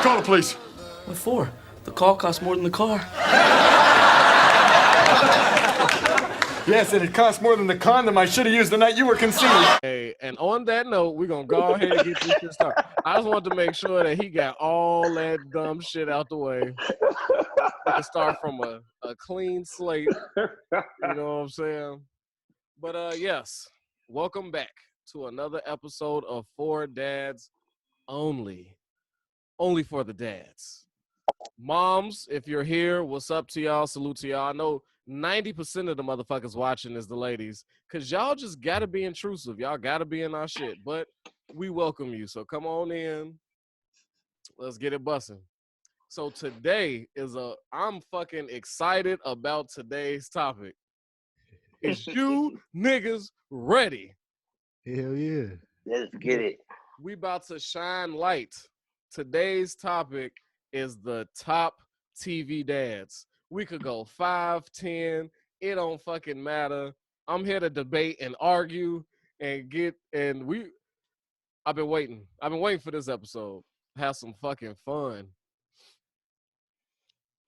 Somebody call the police. What for? The call costs more than the car. Yes, and it costs more than the condom I should have used the night you were conceived. Hey, and on that note, we're gonna go ahead and get this shit started. I just wanted to make sure that he got all that dumb shit out the way. We can start from a clean slate. You know what I'm saying? But yes, welcome back to another episode of For Dads Only. Only for the dads. Moms, if you're here, what's up to y'all? Salute to y'all. I know 90% of the motherfuckers watching is the ladies, because y'all just got to be intrusive. Y'all got to be in our shit, but we welcome you. So come on in. Let's get it busting. So today I'm fucking excited about today's topic. Is you niggas ready? Hell yeah. Let's get it. We about to shine light. Today's topic is the top TV dads. We could go 5, 10. It don't fucking matter. I'm here to debate and argue and I've been waiting. I've been waiting for this episode. Have some fucking fun.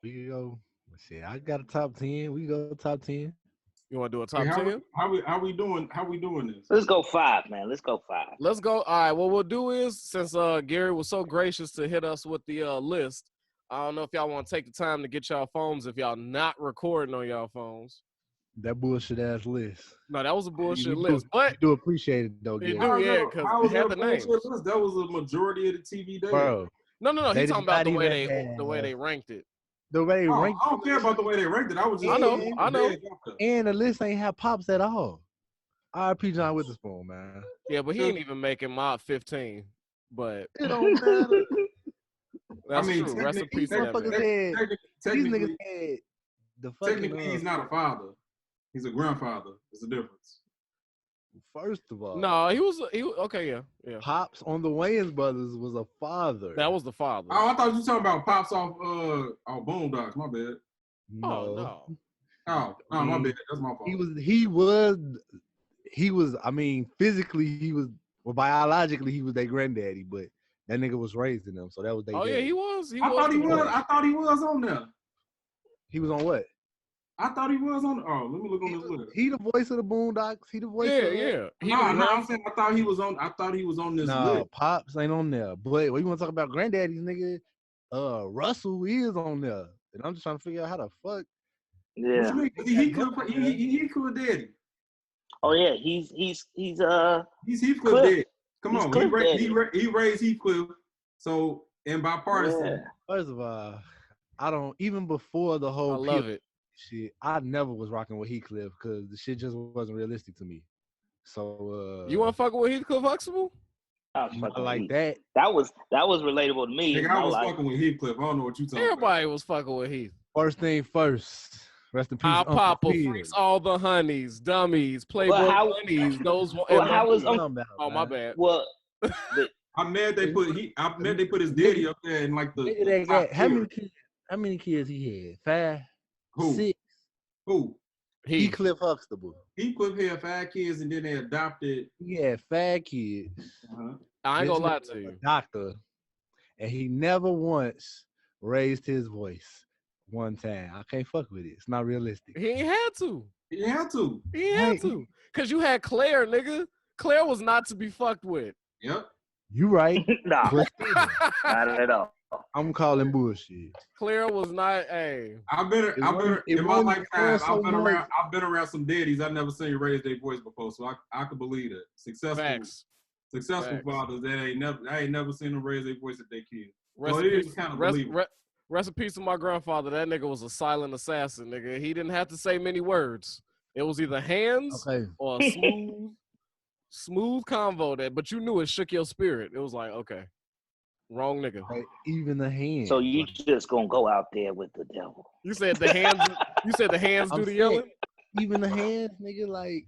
We can go. Let's see. I got a top 10. We go top 10. You want to do a top 10? How we doing this? Let's go 5, man. Let's go 5. Let's go. All right. What we'll do is, since Gary was so gracious to hit us with the list, I don't know if y'all want to take the time to get y'all phones if y'all not recording on y'all phones. That bullshit ass list. No, that was a bullshit list. But you do appreciate it though, you Gary. do, yeah, because it had the names. That was a majority of the TV days. Bro. No. He's talking about the way even they ranked it. The way they ranked I don't care about the way they ranked it. I was just I know. And the list ain't have pops at all. R.I.P. John Witherspoon, man. Yeah, but he ain't even making my 15. But It don't matter. that's I mean, true. Rest in peace. These motherfuckers had, these technically, niggas had the fucking. technically he's not a father. He's a grandfather. There's a difference. First of all, No, he was okay. Yeah. Pops on the Wayans brothers was a father. That was the father. Oh, I thought you were talking about Pops off Boondocks. My bad. No. Oh, my bad. That's my fault. He was. I mean, physically, biologically, he was their granddaddy, but that nigga was raised in them, so that was their. Oh daddy. yeah, he was. I thought he was on there. He was on what? I thought he was on. Oh, let me look on this list. He the voice of the Boondocks. He the voice. Yeah. I'm saying I thought he was on this list. Pops ain't on there. But when you want to talk about granddaddies, nigga, Russell is on there, and I'm just trying to figure out how the fuck. Yeah. He could daddy. Oh yeah, he's Heathcliff daddy. Come on, he raised Heathcliff. So and bipartisan. Yeah. First of all, I don't even before the whole. I love it. Shit, I never was rocking with Heathcliff because the shit just wasn't realistic to me. So you want to fuck with Heathcliff Huxtable? I was fucking like with that. That was relatable to me. Nigga, I was fucking with Heathcliff. I don't know what you talking Everybody was fucking with Heath. First thing first. Rest in peace. Our Uncle Papa Phil. freaks all the honeys, dummies, Playboy honeys. Those. How was Oh my bad. Well, I'm mad they put his daddy up there in like the top tier. How many kids he had? 5? Who? 6? Who? Heathcliff Huxtable. Heathcliff had 5 kids and then they adopted. He had 5 kids. I ain't gonna lie This to you. Doctor, and he never once raised his voice one time. I can't fuck with it. It's not realistic. He ain't had to. He had to. He had to. Cause you had Claire, nigga. Claire was not to be fucked with. Yep. You right. nah, not at all. I'm calling bullshit. Claire was not a. I've been in my lifetime. I've been around some daddies. I've never seen raise their voice before, so I could believe that. Successful fathers that I ain't never seen them raise their voice at their kids. So it is kind of believable. Rest in peace to my grandfather. That nigga was a silent assassin, nigga. He didn't have to say many words. It was either hands or a smooth convo but you knew it shook your spirit. It was like, okay, wrong nigga. Like, even the hands. So you just gonna go out there with the devil? You said the hands. You said the hands do the yelling. Even the hands, nigga. Like,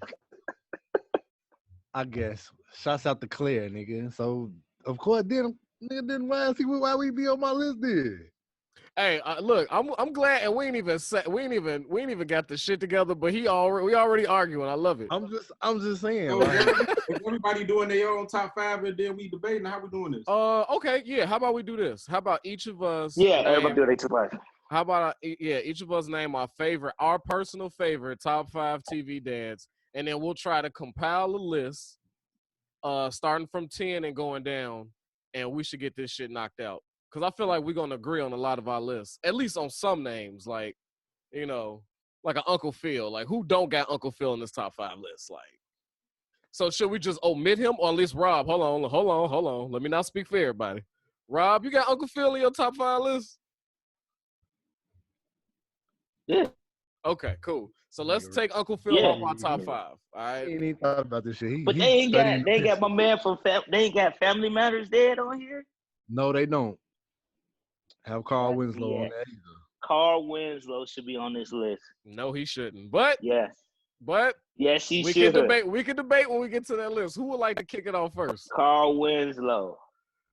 I guess. Shouts out to Claire, nigga. So of course, then nigga, then why we be on my list then? Hey, look, I'm glad, and we ain't even got the shit together. But we already arguing. I love it. I'm just saying. So Like, if everybody doing their own top 5, and then we debating how we doing this. Okay, yeah. How about we do this? How about each of us? Yeah, everybody do their top 5. How about each of us name our personal favorite top 5 TV dads, and then we'll try to compile a list, starting from 10 and going down, and we should get this shit knocked out. Because I feel like we're gonna agree on a lot of our lists, at least on some names, like, you know, like an Uncle Phil. Like, who don't got Uncle Phil in this top 5 list? Like, so should we just omit him, or at least Rob? Hold on. Let me not speak for everybody. Rob, you got Uncle Phil in your top 5 list? Yeah. Okay, cool. So let's take Uncle Phil off our top 5. All right. he ain't thought about this shit. But they ain't got my man from they ain't got Family Matters dead on here. No, they don't have Carl Winslow on that either. Carl Winslow should be on this list. No, he shouldn't. But yes, he we should. We can debate when we get to that list. Who would like to kick it off first? Carl Winslow.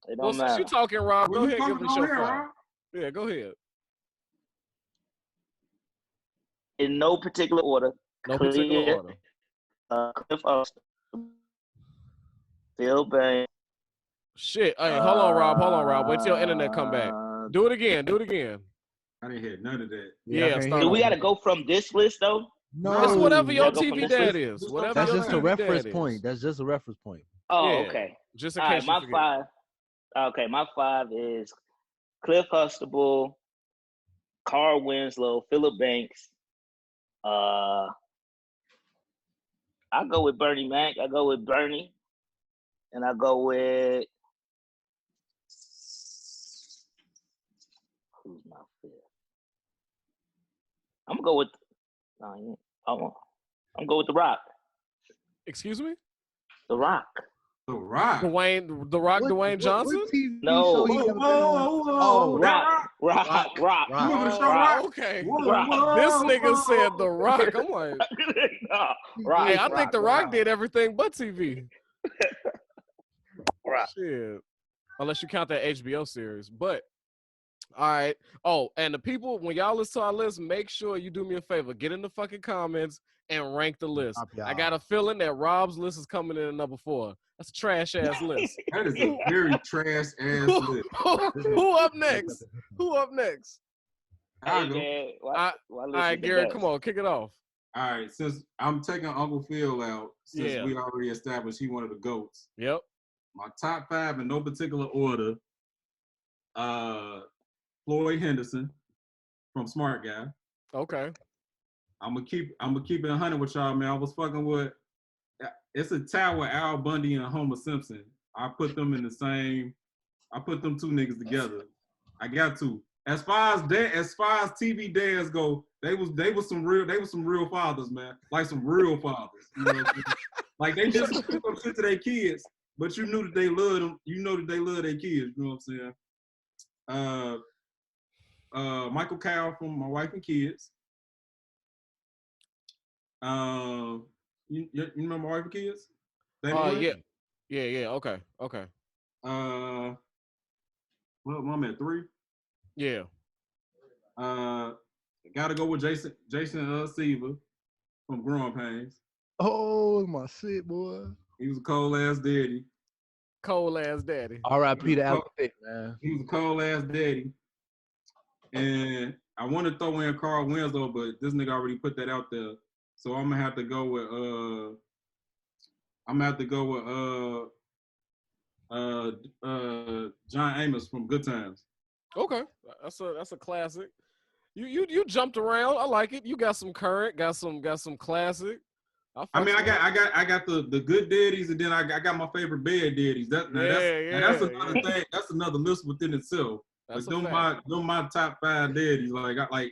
It don't matter. Since you talking, Rob, go ahead and give us your 5. Rob? Yeah, go ahead. In no particular order. Cliff Austin, Phil Banks. Shit. Hey, hold on, Rob. Wait till your internet come back. Do it again. I didn't hear none of that. Yeah. Do we got to go from this list though? No, it's whatever your Gotta go TV from dad this is. Whatever. that's your just a TV reference dad point. is. That's just a reference point. Oh, Yeah. okay. Just in All case right, you forget. my 5 is Cliff Huxtable, Carl Winslow, Philip Banks. I go with Bernie Mac. I go with Bernie, and I go with who's my 5th? I'm gonna go with. I'm gonna go with The Rock. Excuse me? The Rock. The Rock. Dwayne Johnson? What TV No. show he ever been on? Oh, Rock. You remember the show Rock? Okay. Whoa. This nigga said The Rock. I'm like, No, Rock. hey, I think The Rock did everything but TV. Rock. Shit. Unless you count that HBO series. But, all right. Oh, and the people, when y'all listen to our list, make sure you do me a favor. Get in the fucking comments and rank the list. I got a feeling that Rob's list is coming in at number 4. That's a trash-ass list. That is a very trash-ass list. Who up next? I'll Hey, go. man, All right, Gary, come on. Kick it off. All right, since I'm taking Uncle Phil out, since we already established he one of the GOATs. Yep. My top 5 in no particular order. Floyd Henderson from Smart Guy. Okay. I'm gonna keep it 100 with y'all, man. I was fucking with. It's a tie with Al Bundy and Homer Simpson. I put them in the same. I put them 2 niggas together. I got to. As far as TV dads go, they was some real fathers, man. Like some real fathers. You know what I'm saying? Like they just took some shit to their kids, but you knew that they loved them. You know that they love their kids. You know what I'm saying? Michael Kyle from My Wife and Kids. You remember My Wife and Kids? Yeah. Okay. Well, I'm at 3. Yeah. Gotta go with Jason Seaver from Growing Pains. Oh, my shit, boy. He was a cold ass daddy. R.I.P. to Alex Pitt, man. He was a cold ass daddy. And I want to throw in Carl Winslow, but this nigga already put that out there. So I'm gonna have to go with John Amos from Good Times. Okay. That's a classic. You jumped around. I like it. You got some current, got some classic. I got the good daddies, and then I got my favorite bad daddies. That's another thing. That's another list within itself. That's like them my top 5 daddies. Like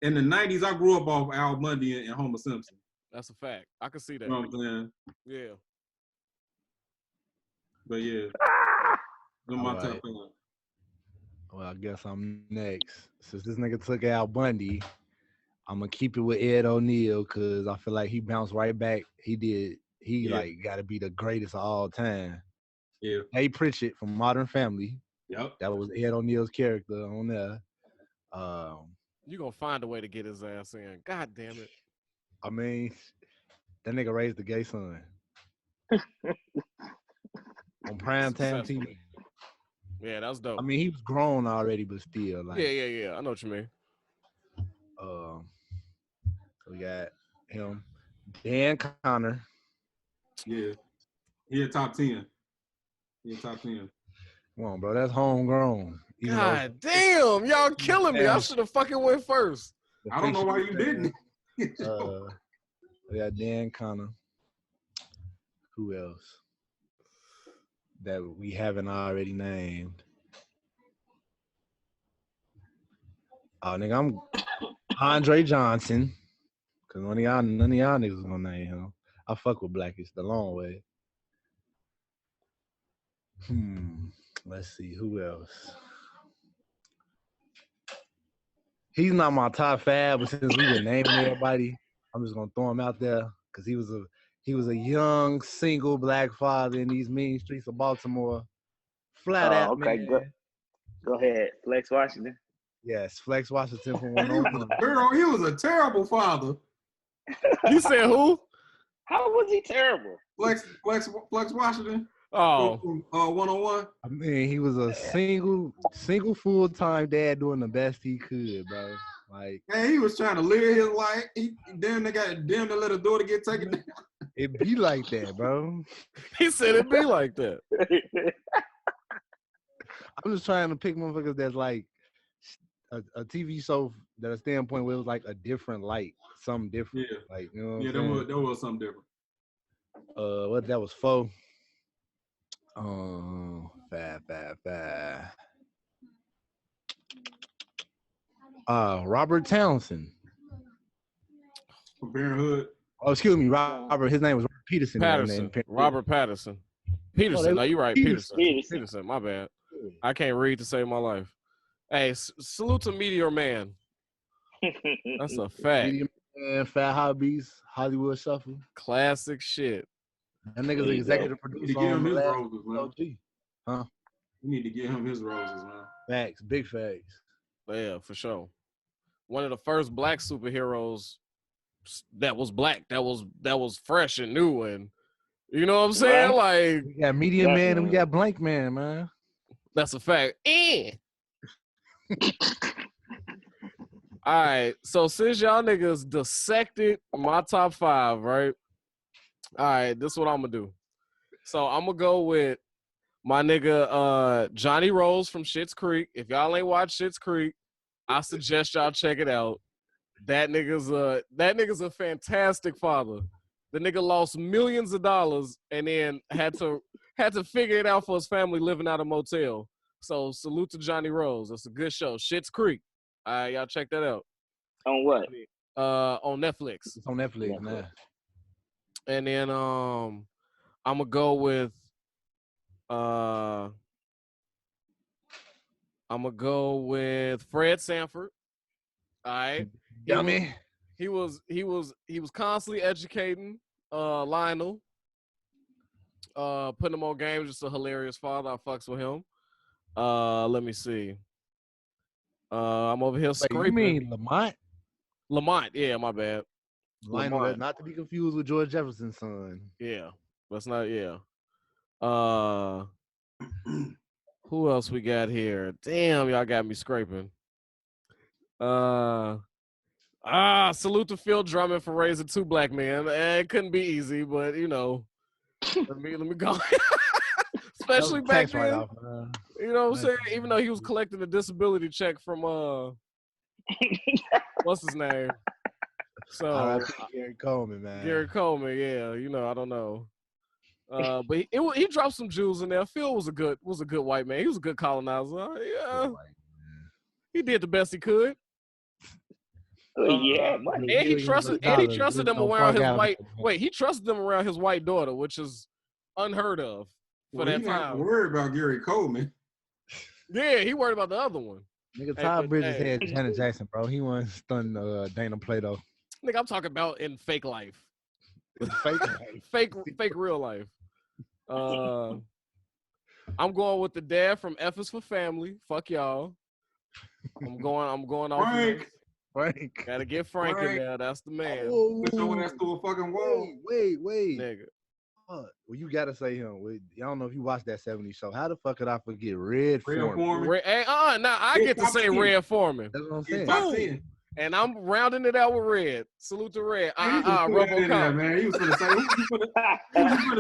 in the 90s, I grew up off Al Bundy and Homer Simpson. That's a fact. I can see that. You know what I'm saying? Yeah. But yeah, them my top 5. Well, I guess I'm next. Since this nigga took Al Bundy, I'm gonna keep it with Ed O'Neill because I feel like he bounced right back. He got to be the greatest of all time. Yeah. Hey Pritchett from Modern Family. Yep. That was Ed O'Neill's character on there. You gonna find a way to get his ass in. God damn it. I mean, that nigga raised the gay son on primetime TV. Yeah, that was dope. I mean, he was grown already, but still, like, yeah. I know what you mean. We got him, Dan Connor. Yeah, he a top 10. He a top 10. Come on, bro, that's homegrown. God damn, y'all killing me. I should have fucking went first. I don't know why you didn't. We got Dan Connor. Who else that we haven't already named? Oh, nigga, I'm Andre Johnson. Cause none of y'all niggas was gonna name him. I fuck with Blackish the long way. Let's see who else. He's not my top 5, but since we've been naming everybody, I'm just gonna throw him out there because he was a young single black father in these mean streets of Baltimore. Flat out, okay, man. Go ahead, Flex Washington. Yes, Flex Washington from He was a terrible father. You said who? How was he terrible? Flex Washington. Oh, 101. I mean, he was a single full-time dad doing the best he could, bro. Like, hey, he was trying to live his life. Damn to let his daughter get taken down. it be like that, bro. he said it be like that. I'm just trying to pick motherfuckers that's like a TV show that a standpoint where it was like a different light, something different. Yeah. Like, you know what Yeah, that was something different. What that was for? Robert Townsend. From Parenthood. Oh, excuse me, Robert. His name was Robert Peterson. Robert Patterson. Peterson. No, you're right. Peterson. My bad. I can't read to save my life. Hey, salute to Meteor Man. That's a fact. Meteor Man, Fat Hobbies, Hollywood Shuffle. Classic shit. That nigga's the executive producer on his the last roses, man. Huh? We need to give him his roses, man. Facts, big facts. Yeah, for sure. One of the first black superheroes that was black, that was fresh and new, and you know what I'm saying? Like, we got Meteor Man and we got Blank Man, man. That's a fact. All right, so since y'all niggas dissected my top 5, right? All right, this is what I'm gonna do. So I'm gonna go with my nigga Johnny Rose from Schitt's Creek. If y'all ain't watched Schitt's Creek, I suggest y'all check it out. That nigga's a fantastic father. The nigga lost millions of dollars and then had to figure it out for his family living out of a motel. So salute to Johnny Rose. It's a good show. Schitt's Creek. All right, y'all check that out. On what? On Netflix. It's on Netflix, man. And then I'm gonna go with Fred Sanford. All right. Dummy. He was constantly educating Lionel. Putting him on game, just a hilarious father. I fucks with him. Let me see. I'm over here scraping. You mean Lamont? Lamont, yeah, my bad. Lionel, not to be confused with George Jefferson's son. Yeah, that's not. Yeah. Who else we got here? Damn, y'all got me scraping. Salute to Phil Drummond for raising 2 black men. It couldn't be easy, but you know, let me go. Especially back then. You know what I'm saying? Even though he was collecting a disability check from what's his name? So Gary Coleman, man. Gary Coleman, yeah. You know, I don't know. But he dropped some jewels in there. Phil was a good white man. He was a good colonizer. Yeah. He did the best he could. Yeah, money. And he trusted them around his white. Wait, he trusted them around his white daughter, which is unheard of for that time. Not worried about Gary Coleman. Yeah, he worried about the other one. Nigga, Todd Bridges had Janet Jackson, bro. He wasn't stunned Dana Plato. Nigga, I'm talking about in fake life. Fake life. fake real life. I'm going with the dad from F is for Family. Fuck y'all. I'm going off. Frank. Gotta get Frank in there. That's the man. Put your ass to a fucking wall. Wait. Nigga. Well, you gotta say him. I don't know if you watched that 70s show. How the fuck could I forget Red Foreman? Now I get to say 10. Red Foreman. That's what I'm saying. Top 10. And I'm rounding it out with Red. Salute to Red. RoboCop. Man, he was gonna say. Who was gonna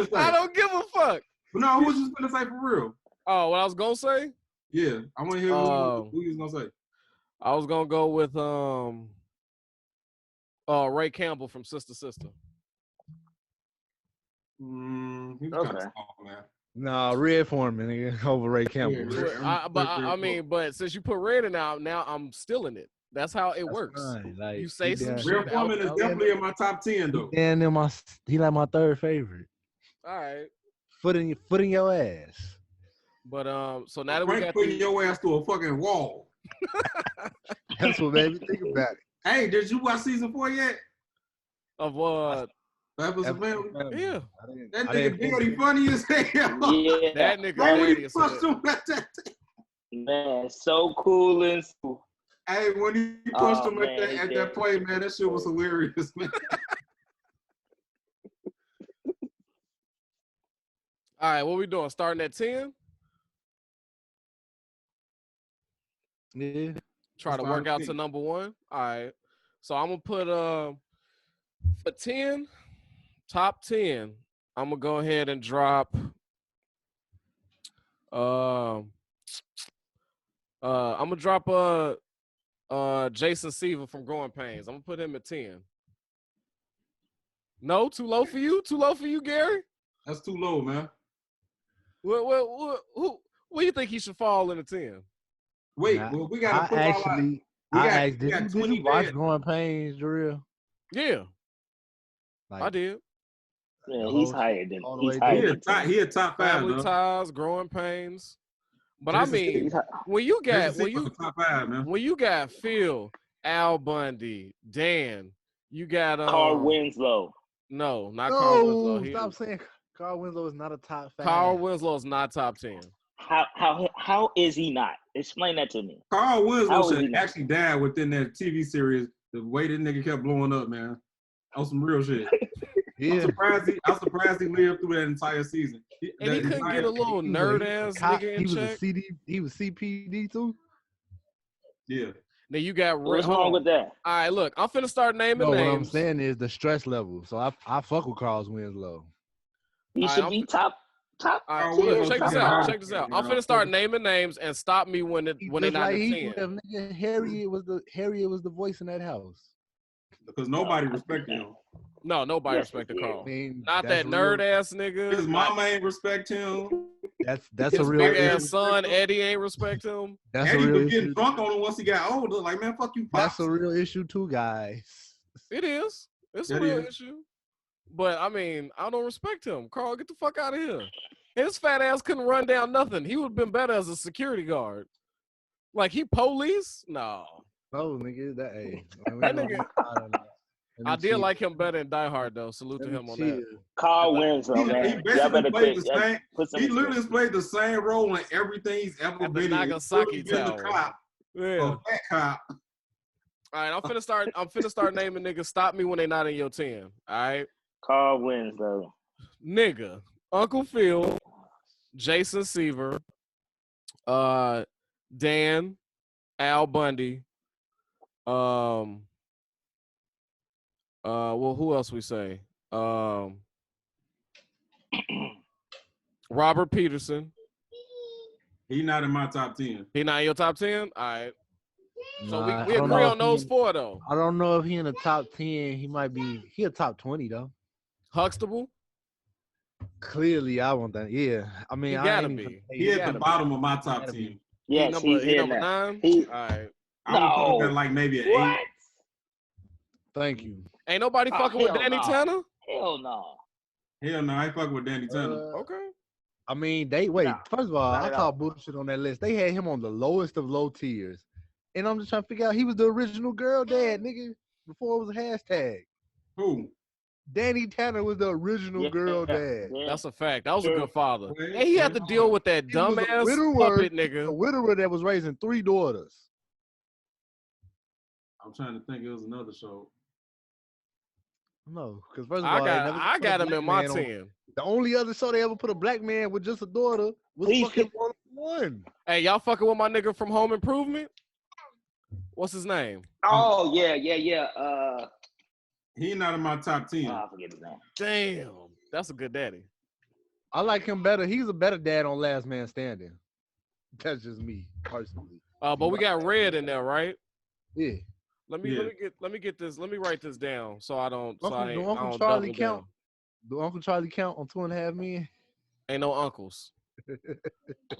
say? I don't give a fuck. But no, who was just gonna say for real? Oh, what I was gonna say? Yeah, I want to hear who you was gonna say. I was gonna go with Ray Campbell from Sister Sister. He was kind of small, man. Nah, Red Foreman, nigga, over Ray Campbell. But since you put Red in now I'm stealing it. That's how it works. Like, you say some shit. Red Foreman is definitely in my top 10 though. And then he like my third favorite. All right. Foot in your ass. But so now that Frank we got putting your ass to a fucking wall. That's what made me think about it. Hey, did you watch season 4 yet? Of what? Family? Yeah. That nigga Daddy funny as hell. Yeah. That nigga Hey, when Daddy he is pushed him at that Man, so cool and smooth. Hey, when he pushed him at that play, man, that shit was hilarious, man. All right, what we doing? Starting at 10? Yeah. Try to work out to number 1. All right. So I'm gonna put for 10, top 10. I'm gonna go ahead and drop. I'm gonna drop Jason Seaver from Growing Pains. I'm gonna put him at 10. No, too low for you? Too low for you, Gary? That's too low, man. What do you think he should fall in a 10? Wait, well, we gotta put did you watch Growing Pains, Jarrell? Yeah, like, I did. Yeah, he's higher than he a top 5. Family Ties, Growing Pains. But I mean, when you got Phil, Al Bundy, Dan, you got Carl Winslow. No, not Carl Winslow. Stop saying Carl Winslow is not a top 5. Carl Winslow is not top 10. How is he not? Explain that to me. Carl Winslow should actually die within that TV series. The way that nigga kept blowing up, man. On some real shit. Yeah. I'm surprised he lived through that entire season. He couldn't get a little nerd ass nigga in check. He was CPD too. Yeah. Now you got what's wrong with that? All right, look, I'm finna start naming names. What I'm saying is the stress level. So I fuck with Carl Winslow. He should be top. All right, look, check this out. I'm finna start naming names and stop me when they're not in 10. Nigga, Harriet was the voice in that house. Because nobody respected him. No, nobody respected Carl. I mean, not that nerd ass nigga. His mama ain't respect him. That's a real big ass son Eddie ain't respect him. That's Eddie a real was getting issue. drunk on him once he got older. Like, man, fuck you, Pops. That's a real issue too, guys. It is. It's a real issue. But I mean, I don't respect him. Carl, get the fuck out of here. His fat ass couldn't run down nothing. He would have been better as a security guard. Like he police? No. Oh, nigga, that nigga. I did like him better in Die Hard though. Salute to him on that. Carl Winslow, man. He basically played the same. He literally played the same role in everything he's ever been in. Nagasaki Tower. Cop, yeah. That cop. All right, I'm finna start naming niggas. Stop me when they not in your 10. All right. Carl Winslow. Nigga, Uncle Phil, Jason Seaver, Dan, Al Bundy. Well, who else we say? Robert Peterson. He not in my top 10. He not in your top 10? All right. So Nah, we agree on those 4 though. I don't know if he in the top 10. He a top 20 though. Huxtable? Clearly, I want that. Yeah. I mean, he gotta be. He at the bottom of my top 10. Yes, he's number 9? All right. I would put that like maybe an 8. Thank you. Ain't nobody fucking with Danny Tanner? Hell no. Hell no, I ain't fucking with Danny Tanner. Okay. I mean, first of all, I call bullshit on that list. They had him on the lowest of low tiers. And I'm just trying to figure out, he was the original girl dad, nigga, before it was a hashtag. Who? Danny Tanner was the original girl dad. Yeah. That's a fact. That was a good father. And he had to deal with that dumbass puppet nigga. A widower that was raising 3 daughters. I'm trying to think. It was another show. No, because first of all, I got him in my 10. The only other show they ever put a black man with just a daughter was fucking One. Hey, y'all fucking with my nigga from Home Improvement? What's his name? Oh, yeah. He not in my top 10. I forget his name. Damn, that's a good daddy. I like him better. He's a better dad on Last Man Standing. That's just me personally. But we got Red in there, right? Yeah. Let me get this. Let me write this down so I don't. Do Uncle Charlie count? Do Uncle Charlie count on 2.5 Men? Ain't no uncles.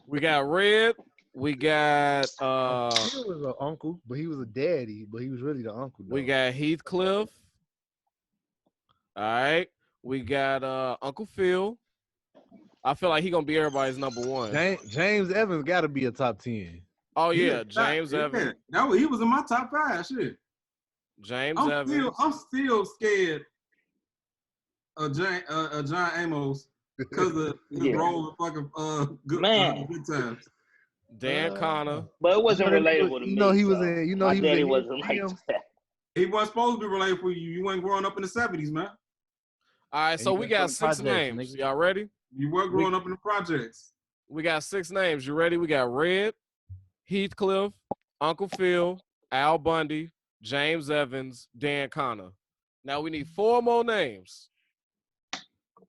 We got Red. We got He was an uncle, but he was a daddy, but he was really the uncle. Though. We got Heathcliff. All right. We got Uncle Phil. I feel like he gonna be everybody's number one. James Evans got to be a top 10. Oh yeah, James Evans. No, he was in my top 5. Shit. James Evans. I'm still scared of John Amos because of his role in fucking Good Times. Dan Connor. But it wasn't relatable to me. He was in. He wasn't like that. He wasn't supposed to be relatable. You weren't growing up in the 70s, man. All right, so we got 6 names. Y'all ready? You weren't growing up in the projects. We got 6 names. You ready? We got Red, Heathcliff, Uncle Phil, Al Bundy, James Evans, Dan Connor. Now we need 4 more names.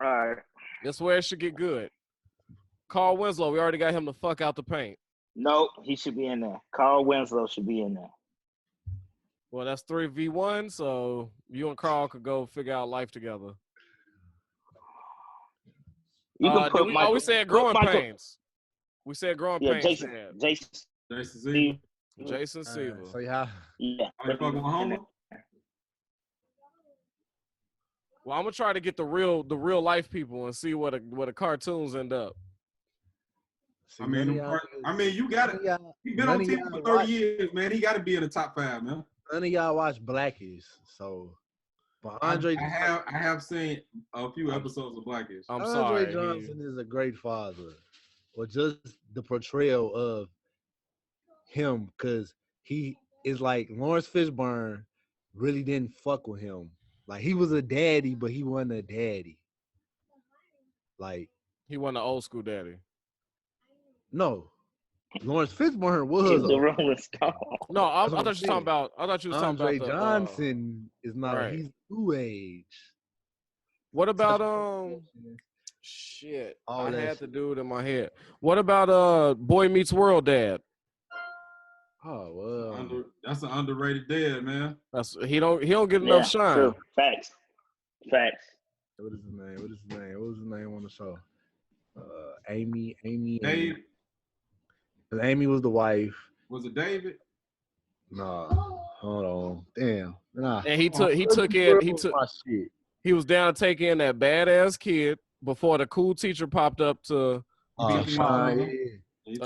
All right. That's where it should get good. Carl Winslow, we already got him the fuck out the paint. Nope, he should be in there. Carl Winslow should be in there. Well, that's 3v1, so you and Carl could go figure out life together. You can put Michael. We said growing pains. We said growing pains. Jason Seaver. So yeah. Are you fucking with Homer? Well, I'm gonna try to get the real life people and see what the cartoons end up. I mean, you got it. He been on TV for 30 years, man. He got to be in the top 5, man. None of y'all watch Blackish, so. But Andre, I have seen a few episodes of Blackish. I'm sorry. Andre Johnson is a great father, but just the portrayal of him, because he is like Lawrence Fishburne really didn't fuck with him. Like he was a daddy, but he wasn't a daddy. Like he wasn't an old school daddy. No, Lawrence Fishburne was. The Rolling Stone. No, I thought you were talking about. I thought you was talking about. Andre Johnson is not. Right. He's new age. What about Shit, I had to do it in my head. What about Boy Meets World dad? Oh well, that's an underrated dad, man. He don't get enough shine. True. Facts. What is his name? What was his name on the show? Amy. Dave. Amy was the wife. Was it David? Nah, hold on. Damn. Nah. And he was down to take in that badass kid before the cool teacher popped up to Sean.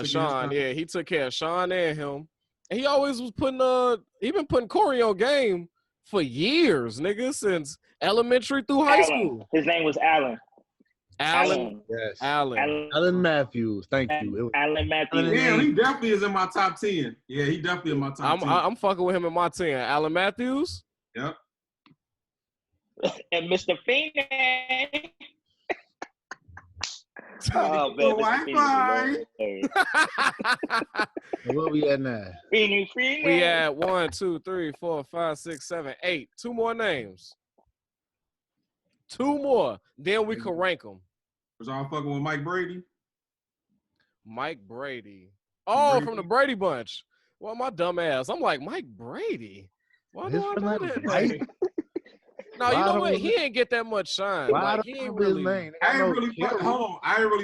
Sean, yeah, he took care of Sean and him. And he always was been putting Corey on game for years, nigga, since elementary through high school. His name was Alan. Yes. Alan Matthews. Thank you. Alan Matthews. Yeah, he definitely is in my top 10. Yeah, he definitely in my top 10. I'm fucking with him in my 10. Alan Matthews. Yep. And Mr. Feeney. Oh, man. Where we at now? Feeney. We at 1, 2, 3, 4, 5, 6, 7, 8. 2 more names. 2 more. Then we can rank them. Was y'all fucking with Mike Brady? Mike Brady. Oh, from the Brady Bunch. Well, my dumb ass. I'm like, Mike Brady? Why do I know that name? No, you know what? He ain't get that much shine. Like, he ain't really. I ain't really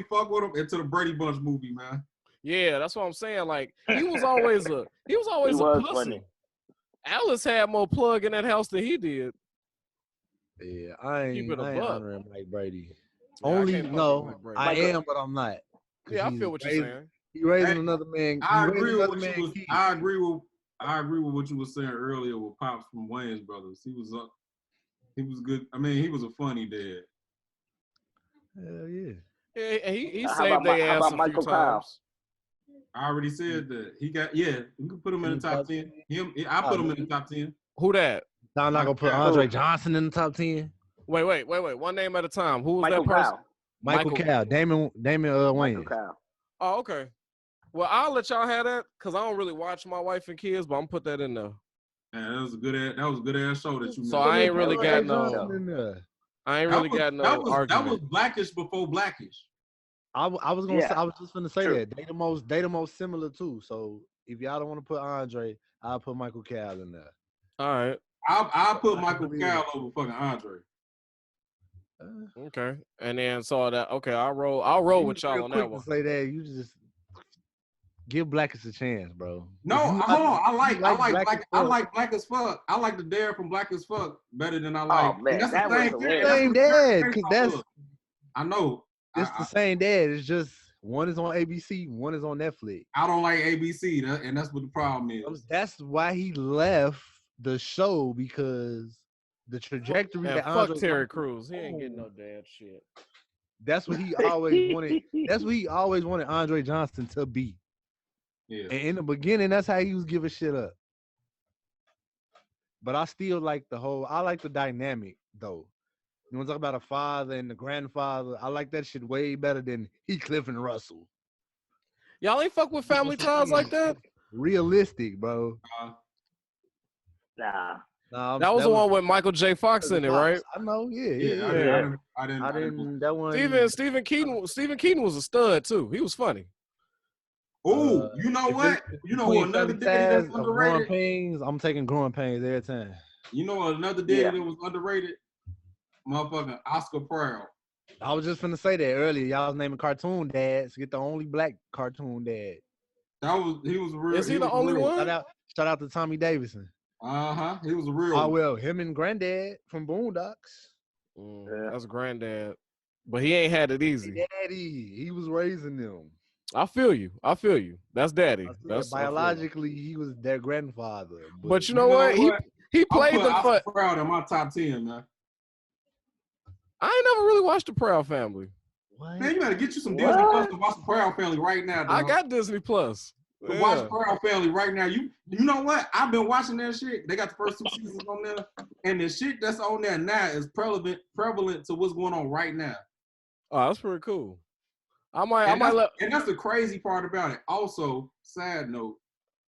fuck with him until the Brady Bunch movie, man. Yeah, that's what I'm saying. Like, he was always a pussy. Funny. Alice had more plug in that house than he did. Yeah, I ain't honoring Mike Brady. Yeah, I am, but I'm not. Yeah, I feel what you're saying. He raising another man. I agree with what you were saying earlier with Pops from Wayans Brothers. He was good. I mean, he was a funny dad. Hell yeah. Yeah, he saved their ass a few times. I already said that he got. Yeah, we can put him in the top 10. I put him in the top 10. Who that? I'm not gonna put Andre Johnson in the top 10. Wait. One name at a time. Who was Michael that person? Kyle. Michael Cal. Damon Michael Wayans. Kyle. Oh, okay. Well, I'll let y'all have that because I don't really watch My Wife and Kids, but I'm gonna put that in there. Man, that was a good ass show that you made. So I ain't really got no. That argument. was Blackish before Blackish. I was gonna say, I was just gonna say that they the most similar too. So if y'all don't want to put Andre, I'll put Michael Cal in there. All right. I'll put Michael Cal over fucking Andre. Okay. And then so that I'll roll with y'all on that one. To say that you just give Blackish a chance, bro. No, hold on. I like Black as Fuck. I like the Dare from Black as Fuck better than I like. Oh man, that's that the was same hilarious. Same dad. I know. It's the same dad. It's just one is on ABC, one is on Netflix. I don't like ABC, and that's what the problem is. That's why he left the show, because the trajectory that fuck Terry Crews. He ain't getting no damn shit. That's what he always wanted. That's what he always wanted Andre Johnson to be. Yeah. And in the beginning, that's how he was giving shit up. But I still like I like the dynamic though. You want to talk about a father and the grandfather? I like that shit way better than Heathcliff and Russell. Y'all ain't fuck with Family Ties like that? Realistic, bro. Nah. That was the one with Michael J. Fox in it, right? I know, I didn't. That one. Stephen Keaton was a stud too. He was funny. Oh, you know what? You know what? Another daddy that's underrated. Pains, I'm taking Growing Pains every time. You know what? Another daddy that was underrated. Motherfucking Oscar Proud. I was just finna say that earlier. Y'all was naming cartoon dads. Get the only black cartoon dad. He was real. Is he the only one? Shout out to Tommy Davidson. He was a real. Oh well, him and Granddad from Boondocks. That's Granddad, but he ain't had it easy. Daddy, he was raising them. I feel you. That's Daddy. That's biologically he was their grandfather. But you know what? He played them for. Proud in my top 10, man. I ain't never really watched the Proud Family. What? Man, you gotta get you some Disney Plus to watch the Proud Family right now. Dog. I got Disney Plus. Watch the Proud Family right now. You know what? I've been watching that shit. They got the first 2 seasons on there, and the shit that's on there now is prevalent to what's going on right now. Oh, that's pretty cool. And that's the crazy part about it. Also, side note,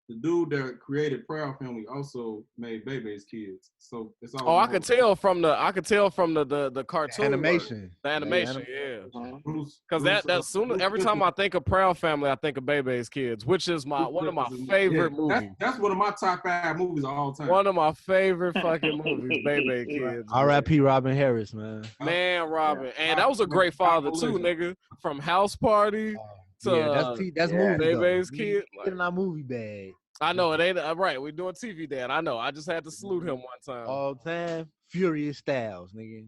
the dude that created Proud Family also made Bebe's Kids. So it's all. I could tell from the cartoon animation. The animation, Because every time I think of Proud Family, I think of Bebe's Kids, which is one of my favorite movies. That's one of my top 5 movies of all time. One of my favorite fucking movies, Baby Kids. R.I.P. Robin Harris, man. Man, Robin, and that was a great father too, nigga. From House Party. That's movie. Baby's Kid. Get in our movie bag. I know it ain't right. We're doing TV, Dad. I know. I just had to salute him one time. All time, Furious Styles, nigga.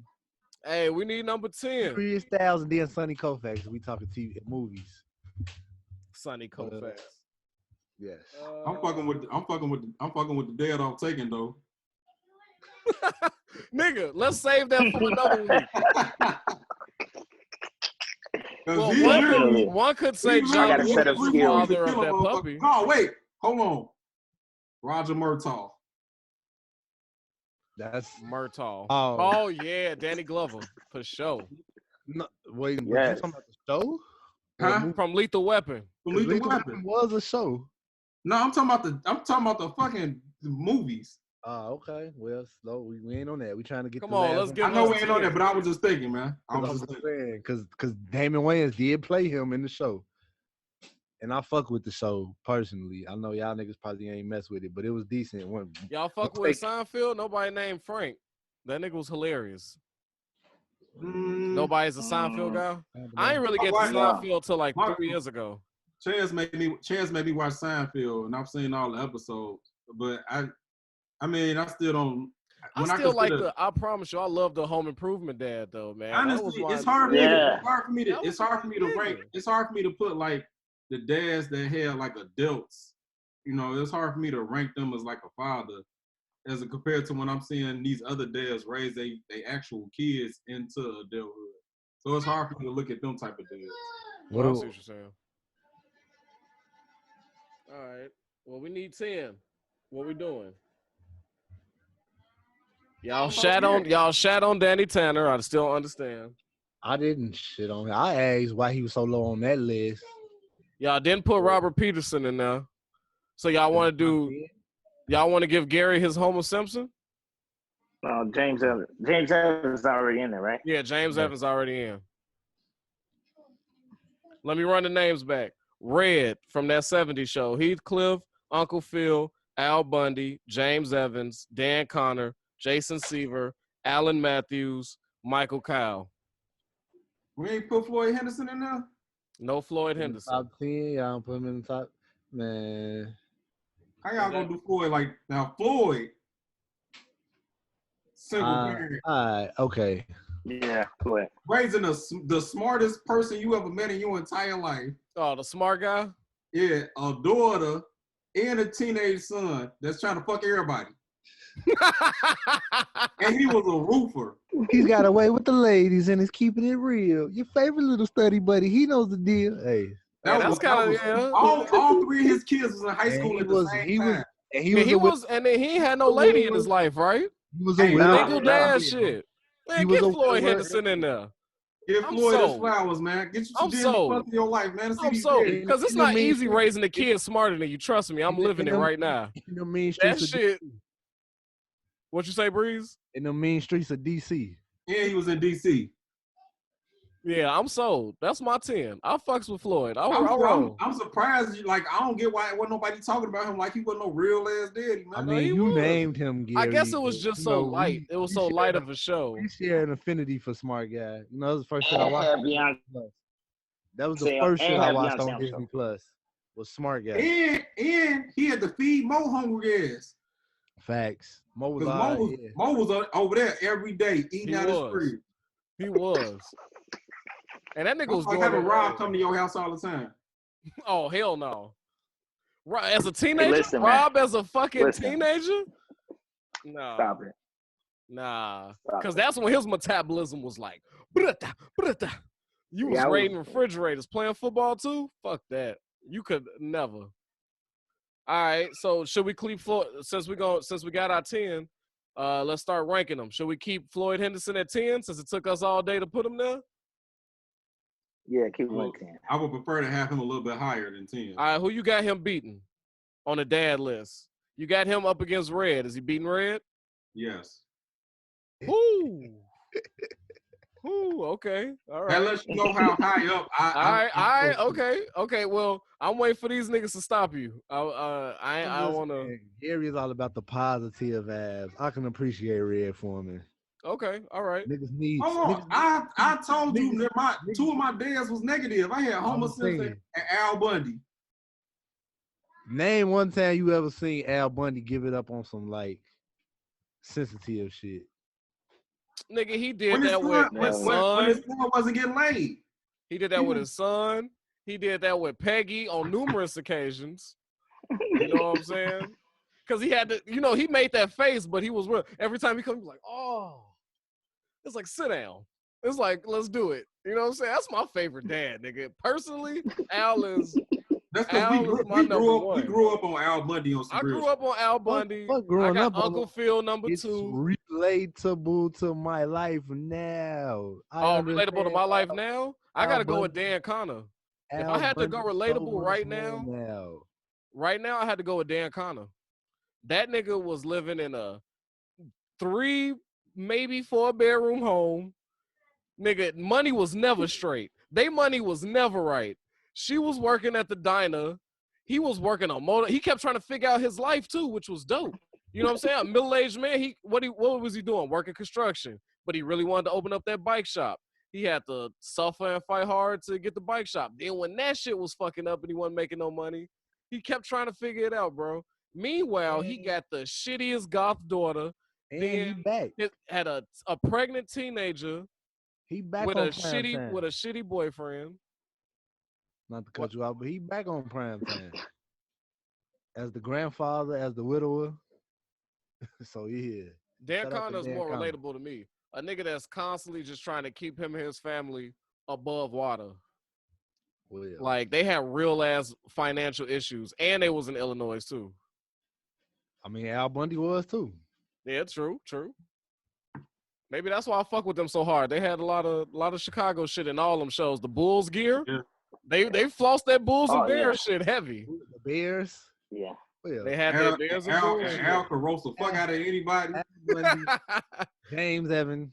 Hey, we need number 10. Furious Styles and then Sonny Koufax. We talking TV movies. Sonny Koufax. Yes. I'm fucking with the dad I'm taking though. Nigga, let's save that for another week. Well, one could say John was the father of that puppy. Oh, wait. Hold on. Roger Murtaugh. That's Murtaugh. Oh yeah. Danny Glover, for sure. No, wait, you talking about the show? Huh? From Lethal Weapon. Lethal Weapon was a show. No, I'm talking about the fucking movies. Okay. Well, slow. We ain't on that. We trying to get. Come on, let's get. I know we ain't on that, but I was just thinking, man. I was just saying because Damon Wayans did play him in the show, and I fuck with the show personally. I know y'all niggas probably ain't mess with it, but it was decent. Y'all fuck with Seinfeld? Nobody named Frank. That nigga was hilarious. Nobody's a Seinfeld guy. I ain't really get to Seinfeld till like 3 years ago. Chance made me watch Seinfeld, and I've seen all the episodes, but I mean, I still don't. I promise you, I love the Home Improvement dad, though, man. Honestly, it's hard for me to rank. It's hard for me to put like the dads that had like adults. You know, it's hard for me to rank them as like a father, as compared to when I'm seeing these other dads raise they actual kids into adulthood. So it's hard for me to look at them type of dads. What else are you saying? All right. Well, we need 10. What we doing? Y'all shat on Danny Tanner. I still understand. I didn't shit on him. I asked why he was so low on that list. Y'all didn't put Robert Peterson in there. So y'all want to give Gary his Homer Simpson? No, James Evans. James Evans is already in there, right? Yeah, James Evans already in. Let me run the names back. Red from that 70s show. Heathcliff, Uncle Phil, Al Bundy, James Evans, Dan Connor, Jason Seaver, Alan Matthews, Michael Kyle. We ain't put Floyd Henderson in there? No Floyd Henderson. Top 10, y'all don't put him in the top. Man. How y'all gonna do Floyd like now? Floyd. Single parent. All right, okay. Yeah, Floyd. Raising the smartest person you ever met in your entire life. Oh, the smart guy? Yeah, a daughter and a teenage son that's trying to fuck everybody. And he was a roofer. He's got away with the ladies and is keeping it real. Your favorite little study buddy, he knows the deal. Hey. That's kind of, yeah. All three of his kids was in high school at the same time. And then he had no lady in his life, right? He was a single dad shit. Man, get Floyd Henderson in there. Get Floyd his flowers, man. Get you some in your life, man. I'm sold. Because it's not easy raising a kid smarter than you. Trust me, I'm living it right now. That shit. What you say, Breeze? In the mean streets of DC. Yeah, he was in DC. Yeah, I'm sold. That's my 10. I fucks with Floyd. I'm surprised. Like, I don't get why wasn't nobody talking about him like he wasn't no real ass daddy, man. I mean, you named him, Gary. I guess it was just so light. It was so light of a show. We share an affinity for smart guy. You know, that was the first shit I watched. That was the first shit I watched on Disney Plus. Was Smart Guy. And he had to feed Mo hungry ass. Facts. Mo was over there every day eating out his crib. He was. And that nigga was like having Rob come to your house all the time. Oh, hell no. As a teenager? Rob as a fucking teenager? No. Stop it. Nah. Because that's when his metabolism was like, you was raiding refrigerators, playing football too? Fuck that. You could never. All right, so should we keep Floyd, since we got our 10, let's start ranking them. Should we keep Floyd Henderson at 10 since it took us all day to put him there? Yeah, keep him at 10. I would prefer to have him a little bit higher than 10. All right, who you got him beating on the dad list? You got him up against Red. Is he beating Red? Yes. Ooh. Ooh, okay. All right. That lets you know how high up all right. Okay. Well, I'm waiting for these niggas to stop you. I want to. Gary is all about the positive abs. I can appreciate Red Foreman. Okay, all right. Niggas need. I told you that two of my dads was negative. I had Homer Simpson and Al Bundy. Name one time you ever seen Al Bundy give it up on some like sensitive shit. Nigga, he did that with his son. When his son wasn't getting laid. He did that with his son. He did that with Peggy on numerous occasions. You know what I'm saying? Because he had to, he made that face, but he was real. Every time he comes, he's like, oh. It's like, sit down. It's like, let's do it. You know what I'm saying? That's my favorite dad, nigga. Personally, Al is. That's because we grew up on Al Bundy on some I grew up on Al Bundy. I got Uncle Phil number 2. It's relatable to my life now. Relatable to my life now? I got to go with Dan Connor. If I had to go relatable right now, I had to go with Dan Connor. That nigga was living in a 3, maybe 4-bedroom home. Nigga, money was never straight. They money was never right. She was working at the diner. He was working on motor. He kept trying to figure out his life too, which was dope. You know what I'm saying? A middle-aged man, what was he doing? Working construction. But he really wanted to open up that bike shop. He had to suffer and fight hard to get the bike shop. Then when that shit was fucking up and he wasn't making no money, he kept trying to figure it out, bro. Meanwhile, he got the shittiest goth daughter. And he back. Had a pregnant teenager. He back with on a shitty boyfriend. Not to cut you out, but he back on prime time. As the grandfather, as the widower. So yeah. Dan Connor's more relatable to me. A nigga that's constantly just trying to keep him and his family above water. Well, Like they had real ass financial issues, and they was in Illinois too. I mean, Al Bundy was too. Yeah, true. Maybe that's why I fuck with them so hard. They had a lot of Chicago shit in all them shows. The Bulls gear, they flossed that Bulls and Bears shit heavy. The Bears, yeah. Well, They had that Bears and Bulls. Al could roast the fuck out of anybody. James Evans.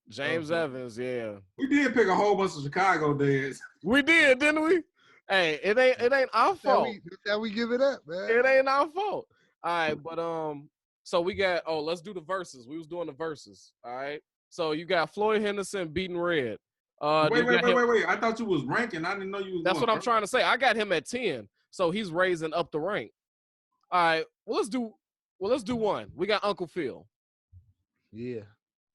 James Evans, yeah. We did pick a whole bunch of Chicago dads. We did, didn't we? Hey, it ain't our fault. That we give it up, man. It ain't our fault. All right, but so we got let's do the verses. We was doing the verses. All right. So you got Floyd Henderson beating Red. Wait. I thought you was ranking. I didn't know you was. That's what I'm trying to say. I got him at 10, so he's raising up the rank. All right. Well, let's do one. We got Uncle Phil. Yeah.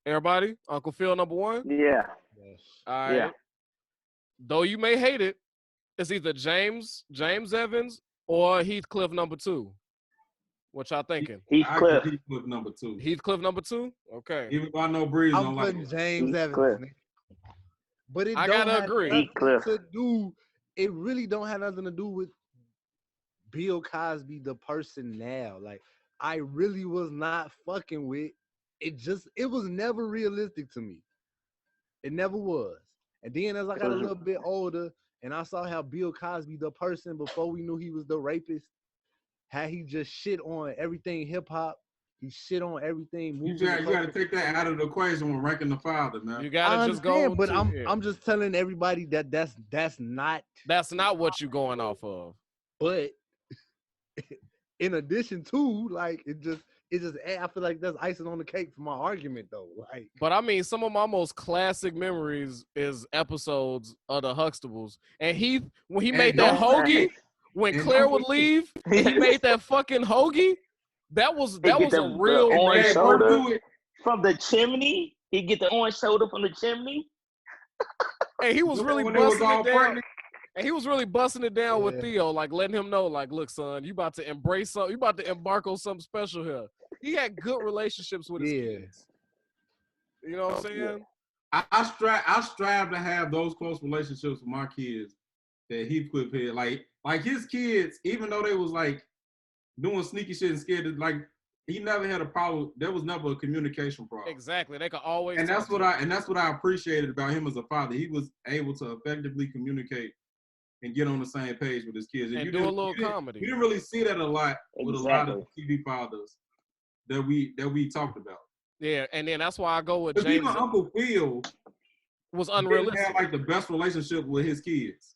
Everybody, Uncle Phil number 1. Yeah. Yes. All right. Yeah. Though you may hate it, it's either James Evans or Heathcliff number 2. What y'all thinking? Heathcliff number 2. Heathcliff number 2. Okay. Even though I know Breeze I'm don't like putting it. James Evans. But it I don't gotta have agree. nothing to do. It really don't have nothing to do with Bill Cosby, the person now. Like, I really was not fucking with it. It was never realistic to me. It never was. And then as I got a little bit older and I saw how Bill Cosby, the person, before we knew he was the rapist, how he just shit on everything hip hop. He shit on everything. You got to take that out of the equation when ranking the father, man. You got to just go. But I'm just telling everybody that's not what you're going off of. But in addition to, like, it just I feel like that's icing on the cake for my argument though. Like, but I mean, some of my most classic memories is episodes of the Huxtables. And when he made that hoagie, when Claire would leave, he made that fucking hoagie. That was a real orange soda from the chimney. He get the orange soda from the chimney. And he was really busting it down. And he was really busting it down with Theo, like letting him know, like, look, son, you about to embrace something. You about to embark on something special here. He had good relationships with his kids. You know what I'm saying? I strive to have those close relationships with my kids that Heathcliff had. Like his kids, even though they was like doing sneaky shit and scared, like he never had a problem. There was never a communication problem. Exactly. They could always. And that's what I appreciated about him as a father. He was able to effectively communicate and get on the same page with his kids. And do a little comedy. We didn't really see that a lot with a lot of TV fathers that we talked about. Yeah, and then that's why I go with James. Even Uncle Phil was unrealistic. He had like the best relationship with his kids.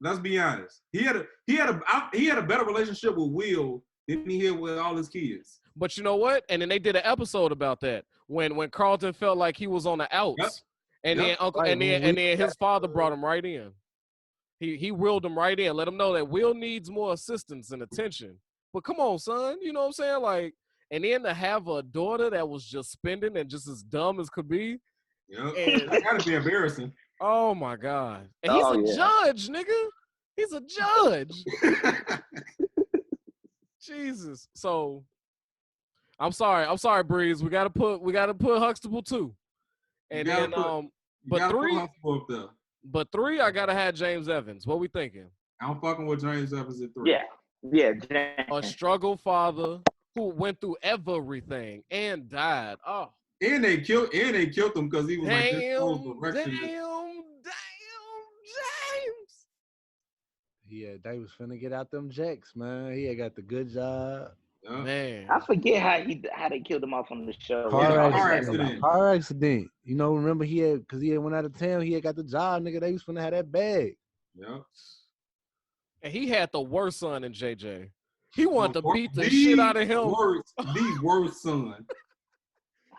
Let's be honest. He had a better relationship with Will than he had with all his kids. But you know what? And then they did an episode about that when Carlton felt like he was on the outs, and then then his father brought him right in. He reeled him right in, let him know that Will needs more assistance and attention. But come on, son, you know what I'm saying? Like, and then to have a daughter that was just spending and just as dumb as could be. Yeah, that gotta be embarrassing. Oh my God. And he's a judge, nigga. He's a judge. Jesus. So I'm sorry, Breeze. We gotta put Huxtable 2. And then but 3, I gotta have James Evans. What we thinking? I'm fucking with James Evans at 3. Yeah. A struggle father who went through everything and died. Oh. And they killed him because he was Damn, James. Yeah, they was finna get out them jacks, man. He had got the good job. Man, I forget how they killed him off on the show. Car accident. You know, remember because he had went out of town. He had got the job, nigga. They was finna have that bag. Yeah. And he had the worst son in JJ. He wanted to beat the shit out of him. The worst son.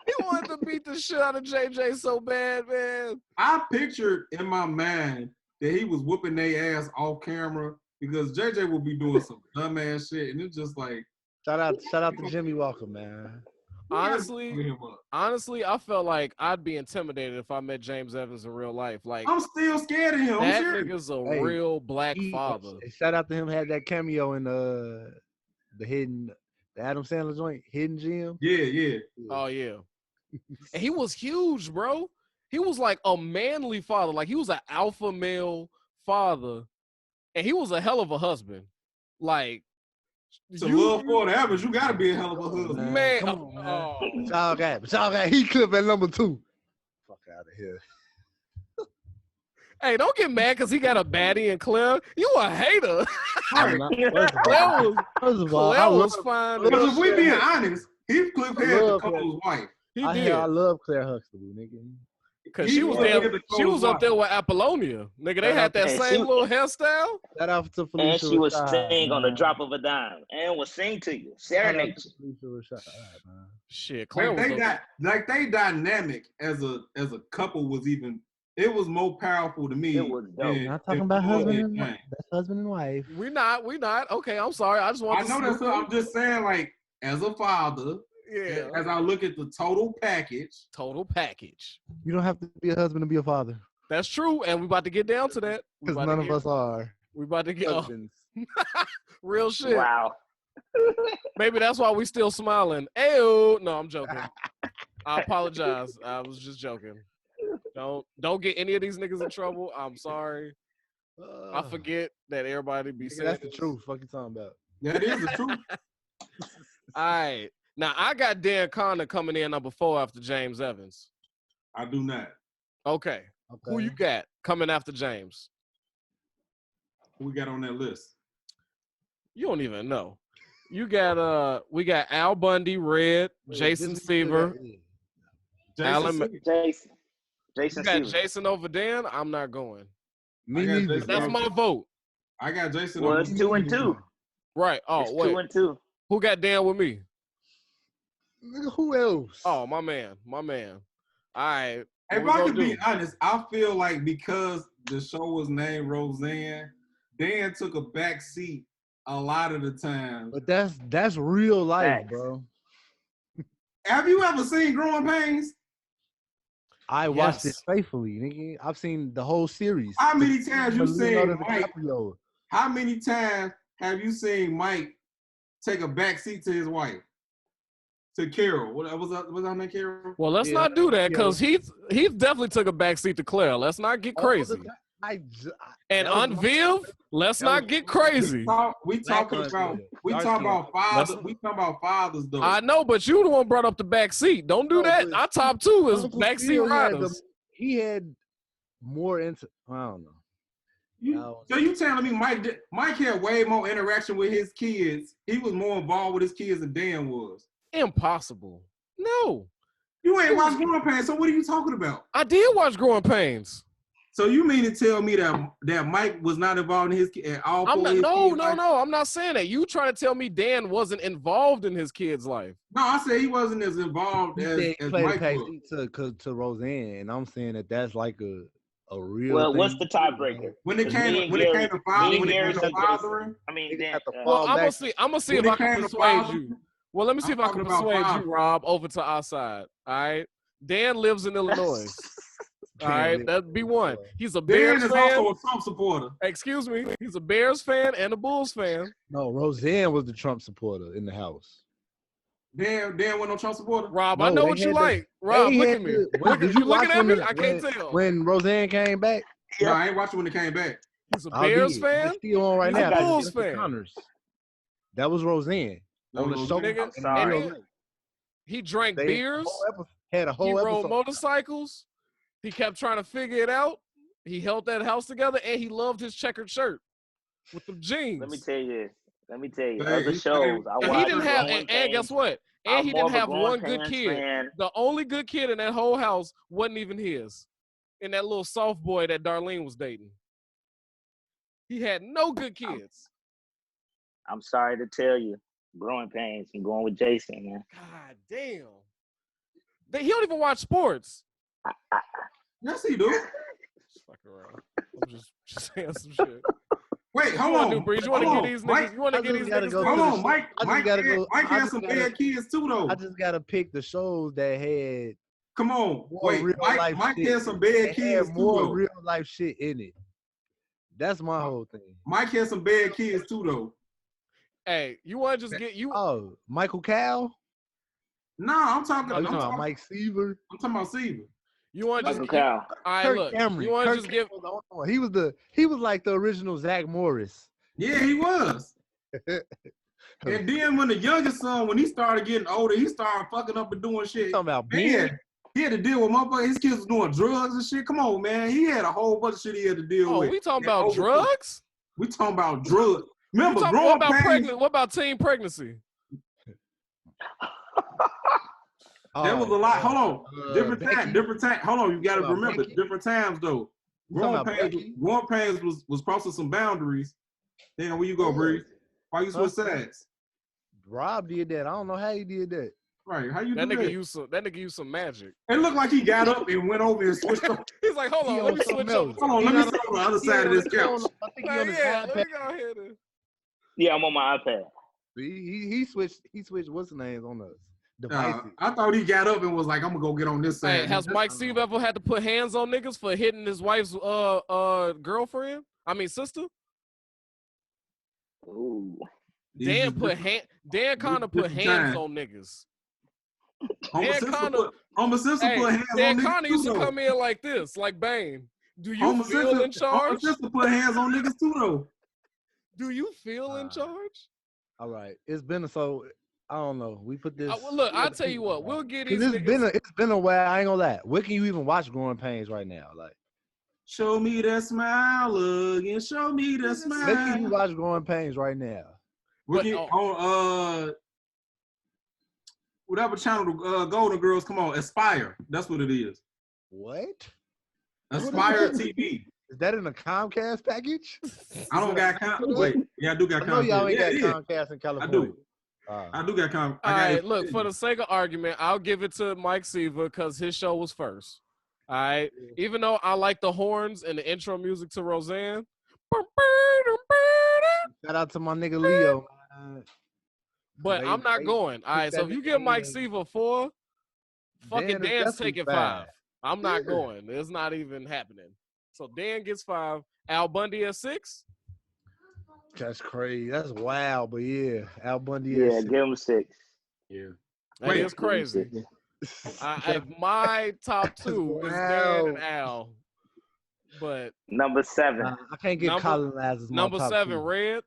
He wanted to beat the shit out of JJ so bad, man. I pictured in my mind that he was whooping their ass off camera because JJ will be doing some dumbass shit, and it's just like. Shout out to Jimmy Walker, man. Honestly, I felt like I'd be intimidated if I met James Evans in real life. Like, I'm still scared of him. That nigga's a real black father. Shout out to him. Had that cameo in the Adam Sandler joint, Hidden Gem. Yeah. Oh yeah. And he was huge, bro. he was like a manly father. Like he was an alpha male father, and he was a hell of a husband. Like to love for the average, you gotta be a hell of a husband. Man, come on, man. oh. But y'all got heat clip at number 2. Fuck out of here. Hey, don't get mad because he got a baddie and Claire. You a hater. I'm not- First of all, Claire I was love, fine. Because if we being honest, Heathcliff had the Cole's wife. He did. I love Claire Huxtable, nigga. Because she was there. She was up there with Apollonia. Nigga, they had that same little hairstyle. Shout out to Felicia And she was Rashad, sing on the man. drop of a dime and would sing to you, Shout out serenade to you. Felicia Rashad, man. Shit, Claire was They dynamic as a couple was even. It was more powerful to me. It was dope. We're not talking about husband and wife. We not. Okay, I'm sorry. I just want to I know that's what I'm just saying, like, as a father, yeah. as I look at the total package. Total package. You don't have to be a husband to be a father. That's true, and we about to get down to that. Because none of us are. We about to get husbands. Real shit. Wow. Maybe that's why we still smiling. Ayo. No, I'm joking. I apologize. I was just joking. Don't get any of these niggas in trouble. I'm sorry. I forget that everybody be saying that's the truth. Fuck you talking about. That is the truth. All right. Now I got Dan Connor coming in number 4 after James Evans. I do not. Okay. Who you got coming after James? Who we got on that list? You don't even know. You got we got Al Bundy, Red, Jason Seaver, Alan. Jason you got Seaver. Jason over Dan. I'm not going. Me neither. That's my vote. I got Jason. Well, it's 2 and 2. Right. Oh, it's wait. 2 and 2. Who got Dan with me? Nigga, who else? Oh, my man. All right. If I could be honest, I feel like because the show was named Roseanne, Dan took a back seat a lot of the time. But that's real life, Thanks. bro. Have you ever seen Growing Pains? I watched it faithfully, nigga. I've seen the whole series. How many times you seen Mike? DiCaprio. How many times have you seen Mike take a back seat to his wife? To Carol. What was that name, Carol? Well, let's not do that because he definitely took a backseat to Claire. Let's not get crazy. And on Viv, let's not get crazy. We talking about fathers though. I know, but you the one brought up the backseat. Don't do that. Our top 2 is backseat riders. He had more I don't know. So you telling me Mike had way more interaction with his kids? He was more involved with his kids than Dan was. Impossible. No. You ain't watched Growing Pains, so what are you talking about? I did watch Growing Pains. So you mean to tell me that Mike was not involved in his at all? No. I'm not saying that. You trying to tell me Dan wasn't involved in his kid's life? No, I said he wasn't as involved as Mike was. To Roseanne, and I'm saying that's like a real. Well, thing. what's the tiebreaker? When it came to fathering, I mean, well, I'm gonna see if I can persuade you. Well, let me see if I can persuade you, Rob, over to our side. All right. Dan lives in Illinois. All right, that'd be one. He's a Bears fan. Dan is also a Trump supporter. Excuse me. He's a Bears fan and a Bulls fan. No, Roseanne was the Trump supporter in the house. Dan wasn't no Trump supporter. Rob, I know what you like. Rob, look at me. You looking at me? I can't tell. When Roseanne came back? No, I ain't watching when it came back. He's a Bears fan. It's still on right He's now. a Bulls fan. That was Roseanne. On the show. Nigga, he drank beers. Had a whole he rode episode. motorcycles. He kept trying to figure it out. He held that house together, and he loved his checkered shirt with the jeans. Let me tell you this. Other shows I watched. And he didn't have, and guess what? And he didn't have one good kid. Fan. The only good kid in that whole house wasn't even his. And that little soft boy that Darlene was dating. He had no good kids. I'm sorry to tell you. Growing Pains. I'm going with Jason, man. God damn. He don't even watch sports. Yes, he do. Fuck around. I'm just saying some shit. Wait, hold on. New Breed. You want to get these niggas? You want to get these niggas? Hold on, Mike. Mike has some bad kids too, though. I just gotta pick the shows that had. Come on, wait. Mike has some bad kids too, more though. Real life shit in it. That's my whole thing. Mike has some bad kids too, though. Hey, you want to just get you? Oh, Michael Cal? No, I'm talking about Mike Seaver. I'm talking about Seaver. You want to just Michael Kyle. all right, Kirk look. Cameron. You want to Kirk just give Cameron was the only one. He was like the original Zach Morris. Yeah, he was. And then when the youngest son, when he started getting older, he started fucking up and doing shit. Talking about Man, he had to deal with motherfuckers. His kids was doing drugs and shit. Come on, man. He had a whole bunch of shit he had to deal with. we talking about drugs? We talking about drugs. Remember, What about pregnant? What about teen pregnancy? There was a lot. Hold on. Different time. Hold on. You got to remember, different times, though. Growing pains was crossing some boundaries. Damn, where you go, Breeze? Why you switch sides? Rob did that. I don't know how he did that. Right. How you that do nigga that? That nigga used some magic. It looked like he got up and went over and switched up. He's like, hold on, let me switch over. Hold on, let me sit on the other side of this couch. I think he on his iPad. Yeah, I'm on my iPad. He switched. What's the names on the devices? I thought he got up and was like, I'm gonna go get on this side. Hey, has Mike Steve ever had to put hands on niggas for hitting his wife's girlfriend? I mean sister. Ooh. Dan kind of put hands on niggas. Homer Simpson put hands on Dan niggas. Connor used to come in like this, like Bane. Do you feel in charge? Homer Simpson put hands on niggas too, though. Do you feel in charge? All right, it's been I don't know. We put this. Look, I'll tell you what. We'll get these niggas. It's been a while. I ain't gonna lie. Where can you even watch Growing Pains right now? Like, show me that smile again. Show me that smile. Where can you watch Growing Pains right now? On whatever channel the Golden Girls come on, Aspire. That's what it is. What? Aspire TV. Is that in a Comcast package? I don't got Comcast. Wait, yeah, I do got Comcast. I know y'all ain't got Comcast in California. I do got Comcast. All right, look, for the sake of argument, I'll give it to Mike Seaver because his show was first. All right? Even though I like the horns and the intro music to Roseanne. Shout out to my nigga Leo. But I'm not going. All right, so if you give Mike Seaver 4, fucking Dan's taking 5. I'm not going. It's not even happening. So Dan gets 5. Al Bundy at 6. That's crazy. That's wild, but yeah, Al Bundy. Yeah, give him 6. Yeah, that is crazy. My top 2 is Dan and Al. But number 7. I can't get Colin as my number top 7. 2. Red.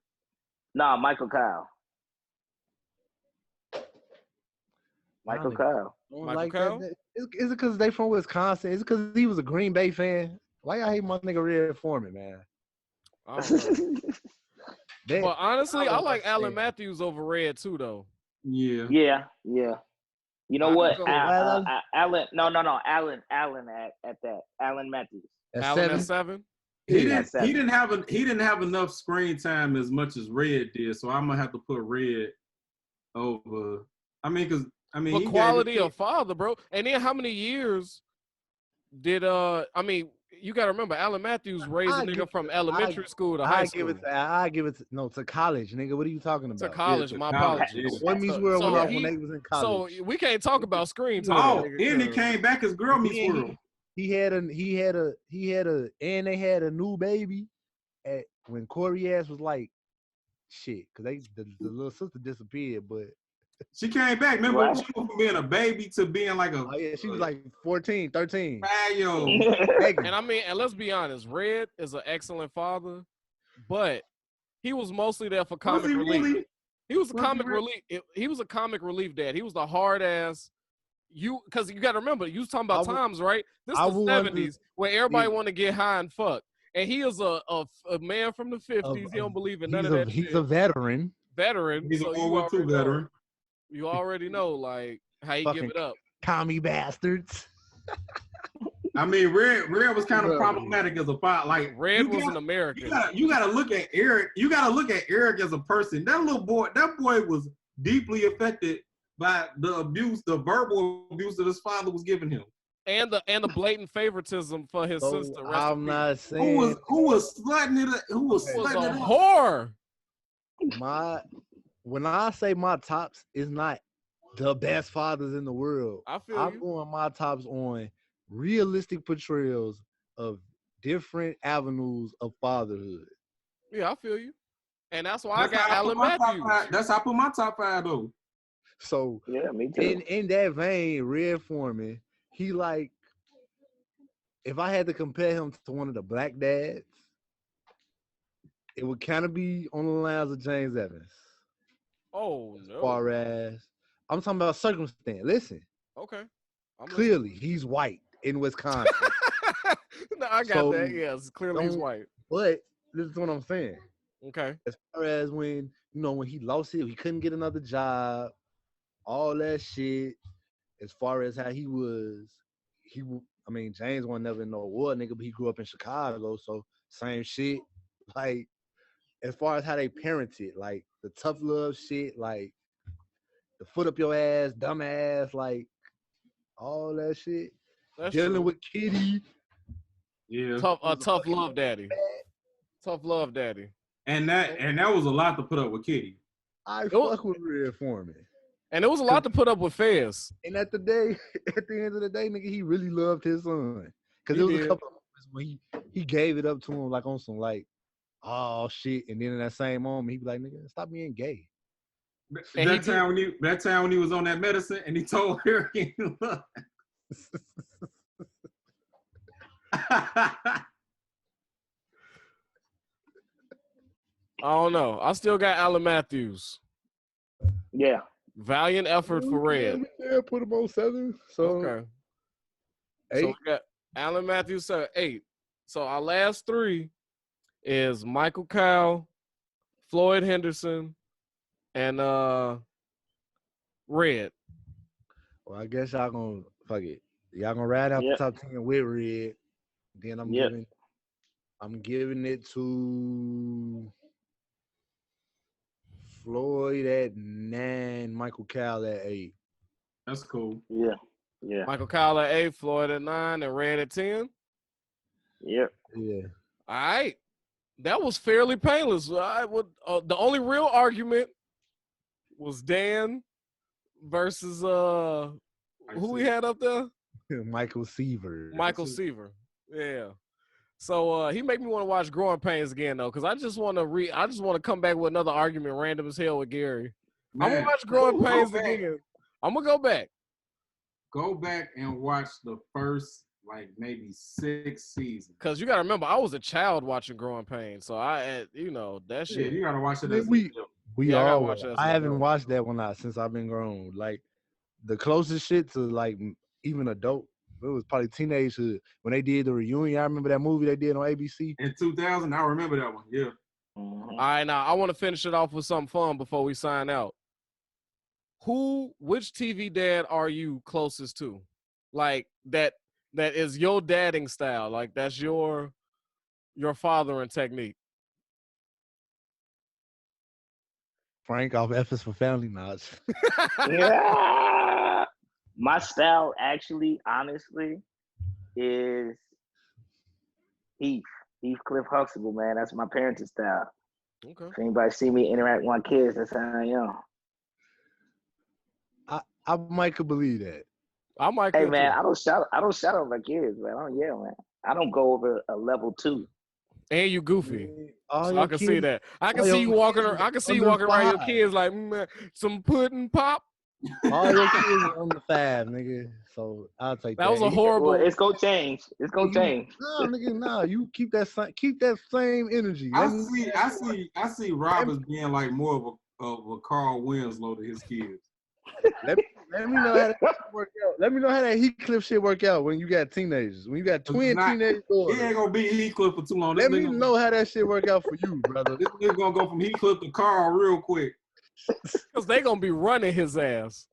Nah, Michael Kyle. Michael Kyle. Like Kyle? Is it because they from Wisconsin? Is it because he was a Green Bay fan? Why y'all hate my nigga Red Foreman, man? Well, honestly, I like Alan Matthews over Red too, though. Yeah. You know what? Alan. No. Alan at that. Alan Matthews. Alan at 7. He didn't have enough screen time as much as Red did, so I'm gonna have to put Red over. But quality of father, bro. And then how many years did you gotta remember Alan Matthews raised a nigga from elementary school to high school. I give it to college, nigga. What are you talking about? To college, my apologies. Boy Meets World went off when they was in college. So we can't talk about screen time. Oh, and he came back as Girl Meets World. He had a and they had a new baby when Corey ass was like shit, because the little sister disappeared, but she came back. Remember, she went from being a baby to being like a. Oh, yeah, she was like 14, 13. And let's be honest, Red is an excellent father, but he was mostly there for comic relief. Really? He was a comic relief. He was a comic relief dad. He was the hard ass. Because you got to remember, you was talking about times, right? This is the 70s where everybody want to get high and fuck. And he is a man from the 50s. He don't believe in none of that shit. He's a veteran. He's an World War II veteran. You already know, like, how you give it up. Commie bastards. I mean, Red was kind of problematic as a father. Like, Red was an American. You gotta look at Eric. You gotta look at Eric as a person. That boy was deeply affected by the verbal abuse that his father was giving him. And the blatant favoritism for his sister. I'm not saying who was slutting it. Who was slutting it? Whore. When I say my tops is not the best fathers in the world, I'm going my tops on realistic portrayals of different avenues of fatherhood. Yeah, I feel you. And that's why I got Alan Matthews. That's how I put my top 5 though. So yeah, me too. In that vein, Red Foreman, he like if I had to compare him to one of the black dads, it would kind of be on the lines of James Evans. Oh no. As far as I'm talking about circumstance. Listen. Okay. Clearly, he's white in Wisconsin. No, I got that. Yes, clearly he's white. But this is what I'm saying. Okay. As far as when he lost it, he couldn't get another job, all that shit. As far as how he was, James wasn't never no war nigga, but he grew up in Chicago, so same shit. Like, as far as how they parented, like the tough love shit, like the foot up your ass, dumb ass, like all that shit. That's Dealing true. with Kitty. Yeah. Tough love daddy. Tough love daddy. And that was a lot to put up with Kitty. I fuck with Red Foreman. And it was a lot to put up with Fez. And at the end of the day, nigga, he really loved his son. Because there was a couple of moments when he gave it up to him like on some like, oh shit. And then in that same moment, he'd be like, nigga, stop being gay. That time when he was on that medicine and he told her he loved I don't know. I still got Alan Matthews. Yeah. Valiant effort for Red. Yeah, put him on 7. So okay. 8. So we got Alan Matthews 8. So our last 3 is Michael Kyle, Floyd Henderson, and Red. Well, I guess y'all gonna fuck it. Y'all gonna ride out the top 10 with Red. Then I'm giving it to Floyd at 9, Michael Kyle at 8. That's cool. Yeah. Michael Kyle at 8, Floyd at 9, and Red at 10. Yep. Yeah. All right. That was fairly painless. The only real argument was Dan versus who we had up there? Michael Seaver. Michael Seaver. Yeah. So he made me want to watch Growing Pains again though, because I just want to come back with another argument random as hell with Gary. Man, I'm gonna watch Growing Pains again. I'm gonna go back. Go back and watch the first like maybe 6 seasons. Cause you gotta remember, I was a child watching Growing Pains, so that shit. Yeah, you gotta watch it. I haven't watched that one since I've been grown. Like the closest shit to like even adult, it was probably teenagehood when they did the reunion. I remember that movie they did on ABC in 2000. I remember that one. Yeah. All right, now I want to finish it off with something fun before we sign out. Which TV dad are you closest to? Like that is your dadding style. Like that's your fathering technique. Frank off F is for Family Knots. Yeah. My style actually, honestly, is Heathcliff Huxtable, man. That's my parenting style. Okay. If anybody see me interact with my kids, that's how I am. I might could believe that. I might. Hey man, I don't shout at my kids, man. I don't yell, man. I don't go over a level 2. And you goofy. So I can see that. I can see you walking around your kids like some pudding pop. All your kids are under 5, nigga. So I'll take that. That was a horrible. Well, it's gonna change. It's gonna change. No, nigga, no. You keep that same energy. I see Rob as being like more of a Carl Winslow to his kids. Let me know how that work out. Let me know how that Heathcliff shit work out when you got teenagers. When you got teenage boys. He ain't gonna be Heathcliff for too long. Let me know how that shit work out for you, brother. This nigga gonna go from Heathcliff to Carl real quick. Because they gonna be running his ass.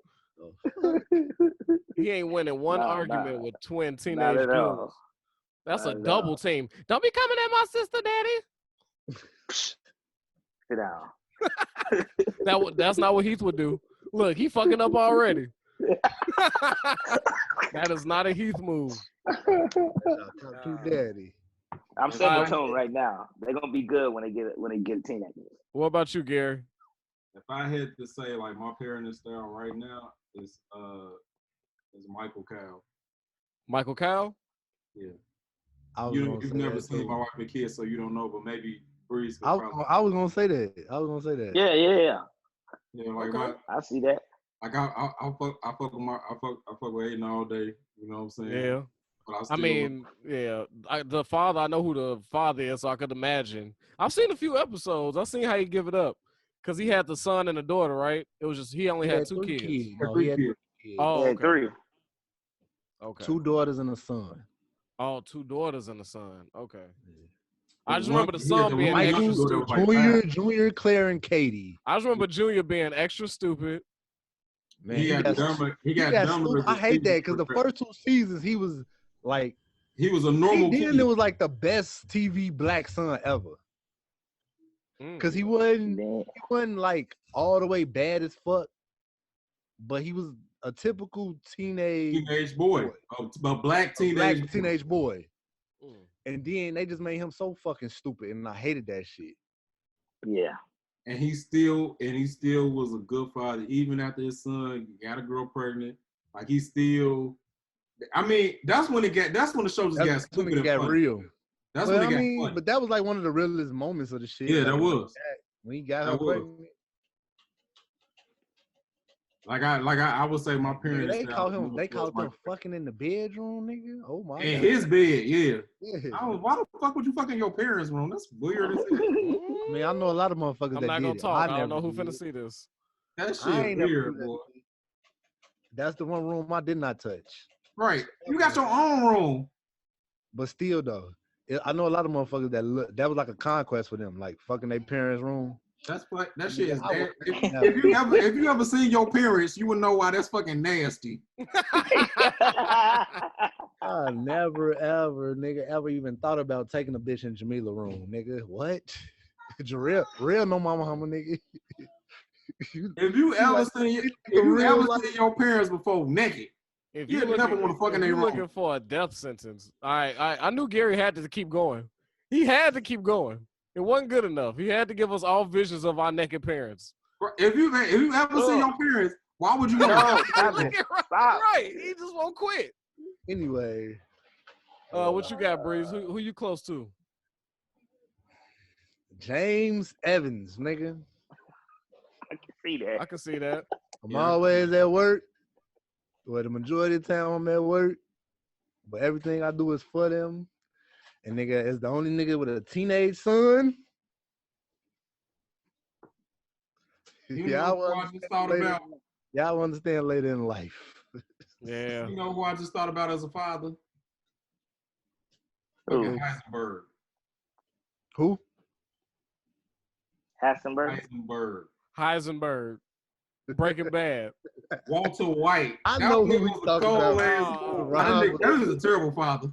He ain't winning one argument with twin teenage girls. That's a double team. Don't be coming at my sister, Daddy. Sit down. That's not what Heath would do. Look, he fucking up already. That is not a Heath move. Talk to Daddy. I'm setting the tone right now. They're gonna be good when they get teenagers. What about you, Gary? If I had to say like my parenting style right now is Michael Kyle. Michael Kyle? Yeah. You've never seen my wife and kids, so you don't know, but maybe Breeze. I was gonna say that. Yeah. Yeah, like okay. I see that. Like I fuck with Aiden all day. You know what I'm saying? Yeah. I mean, yeah, the father. I know who the father is, so I could imagine. I've seen a few episodes. I've seen how he give it up, cause he had the son and the daughter, right? It was just he only had 2 kids. No, he had 3 kids. Oh, okay. 3. Okay. 2 daughters and a son. Oh, 2 daughters and a son. Okay. I just remember the son being Michael, extra stupid. Junior, Claire, and Katie. I just remember Junior being extra stupid. Man, he got dumber. I hate that because the first 2 seasons he was like he was a normal kid. Then it was like the best TV black son ever. Cause he wasn't like all the way bad as fuck, but he was a typical teenage boy. A black teenage boy. And then they just made him so fucking stupid, and I hated that shit. Yeah. And he still was a good father, even after his son got a girl pregnant. Like he still, I mean, that's when the show just got stupid and funny. Real. That's when it got funny. But that was like one of the realest moments of the shit. Yeah, that was. When he got her pregnant. Like I would say, my parents. They called him fucking in the bedroom, nigga. Oh my. In his bed, yeah. Why the fuck would you fuck in your parents' room? That's weird as hell. I mean, I know a lot of motherfuckers I'm that not did gonna it. talk. I don't know who finna see this. That shit weird, boy. That's the one room I did not touch. Right. You got your own room. But still, though, I know a lot of motherfuckers that was like a conquest for them, like fucking their parents' room. That's what that shit is. If you ever seen your parents, you would know why that's fucking nasty. I never ever, nigga, ever even thought about taking a bitch in Jamila room, nigga. What? real no mama hummer, nigga. If you ever seen your parents before naked, you never want to fuck in their room. Looking for a death sentence. All right, I knew Gary had to keep going. He had to keep going. It wasn't good enough. He had to give us all visions of our naked parents. If you ever see your parents, why would you go? Right. He just won't quit. Anyway. What you got, Breeze? Who you close to? James Evans, nigga. I can see that. I'm always at work. Well, the majority of the time I'm at work. But everything I do is for them. And nigga is the only nigga with a teenage son. Y'all understand later in life. Yeah. You know who I just thought about as a father? Heisenberg. Who? Heisenberg. Breaking Bad. Walter White. I know who he's talking about. That was a terrible father.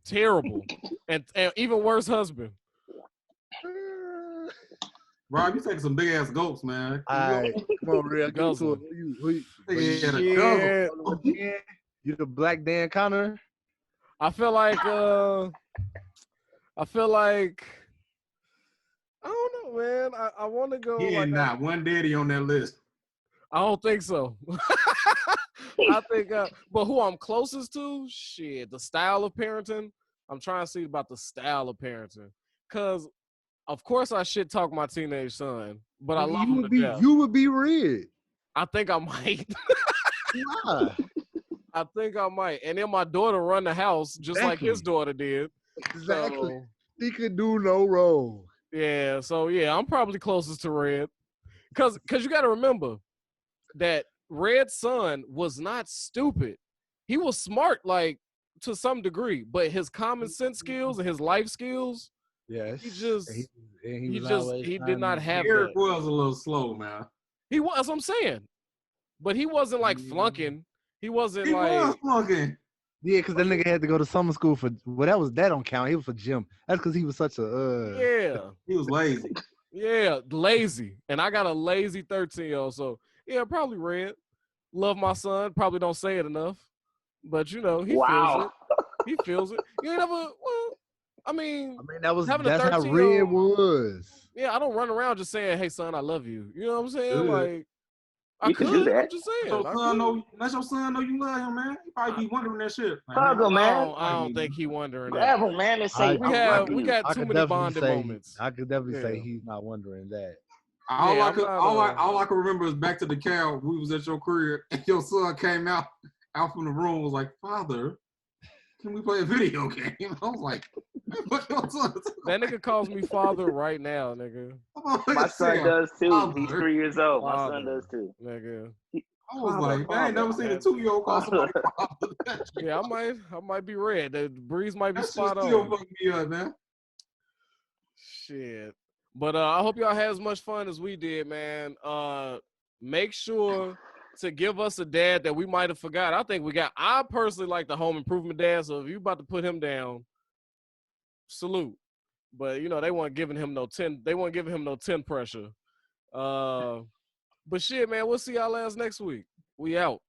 Terrible. and even worse husband. Rob, you taking some big ass gulps, man. All right, come on, real. Who you the Black Dan Connor? I feel like I don't know, man. I want to go. He ain't not one daddy on that list. I don't think so. I think, but who I'm closest to, shit, the style of parenting. I'm trying to see about the style of parenting, cause of course I shit talk my teenage son, but I love him to death. You would be red. I think I might. Why? I think I might, and then my daughter run the house just like his daughter did. Exactly. So, he could do no wrong. Yeah. So yeah, I'm probably closest to Red, cause you got to remember that Red's son was not stupid. He was smart, like to some degree, but his common sense skills and his life skills, yes, he did not have. Eric was a little slow, man. He was. That's what I'm saying, but he wasn't like flunking. He wasn't he like was flunking. Yeah, because that nigga had to go to summer school for that don't count. He was for gym. That's because he was such a yeah. He was lazy. Yeah, lazy, and I got a lazy 13-year-old. So yeah, probably Red. Love my son. Probably don't say it enough, but you know he feels it. He feels it. You ain't never. Well, I mean that's how Red was. Yeah, I don't run around just saying, "Hey, son, I love you." You know what I'm saying? Yeah. Like You can do that. I'm just saying. Let your son know you love him, man. He probably be wondering that shit. Hug him, man. I don't think he wondering Grab that. him, man, and say, we got too many bonding moments. I could definitely say he's not wondering that. All I can remember is back to the cow. We was at your crib, and your son came out from the room. Was like, "Father, can we play a video game? I was like, that nigga calls me father right now, nigga. My son does too. Father. He's 3 years old. My Father, son does too. Nigga. I was like, man, I ain't never seen a 2-year-old call somebody father. Yeah, I might be red. The breeze might be That spot shit on. still fucking me up, man. Shit. But I hope y'all had as much fun as we did, man. Make sure to give us a dad that we might have forgot. I personally like the home improvement dad, so if you about to put him down, salute. But they weren't giving him no 10. They weren't giving him no 10 pressure. But shit, man, we'll see y'all next week. We out.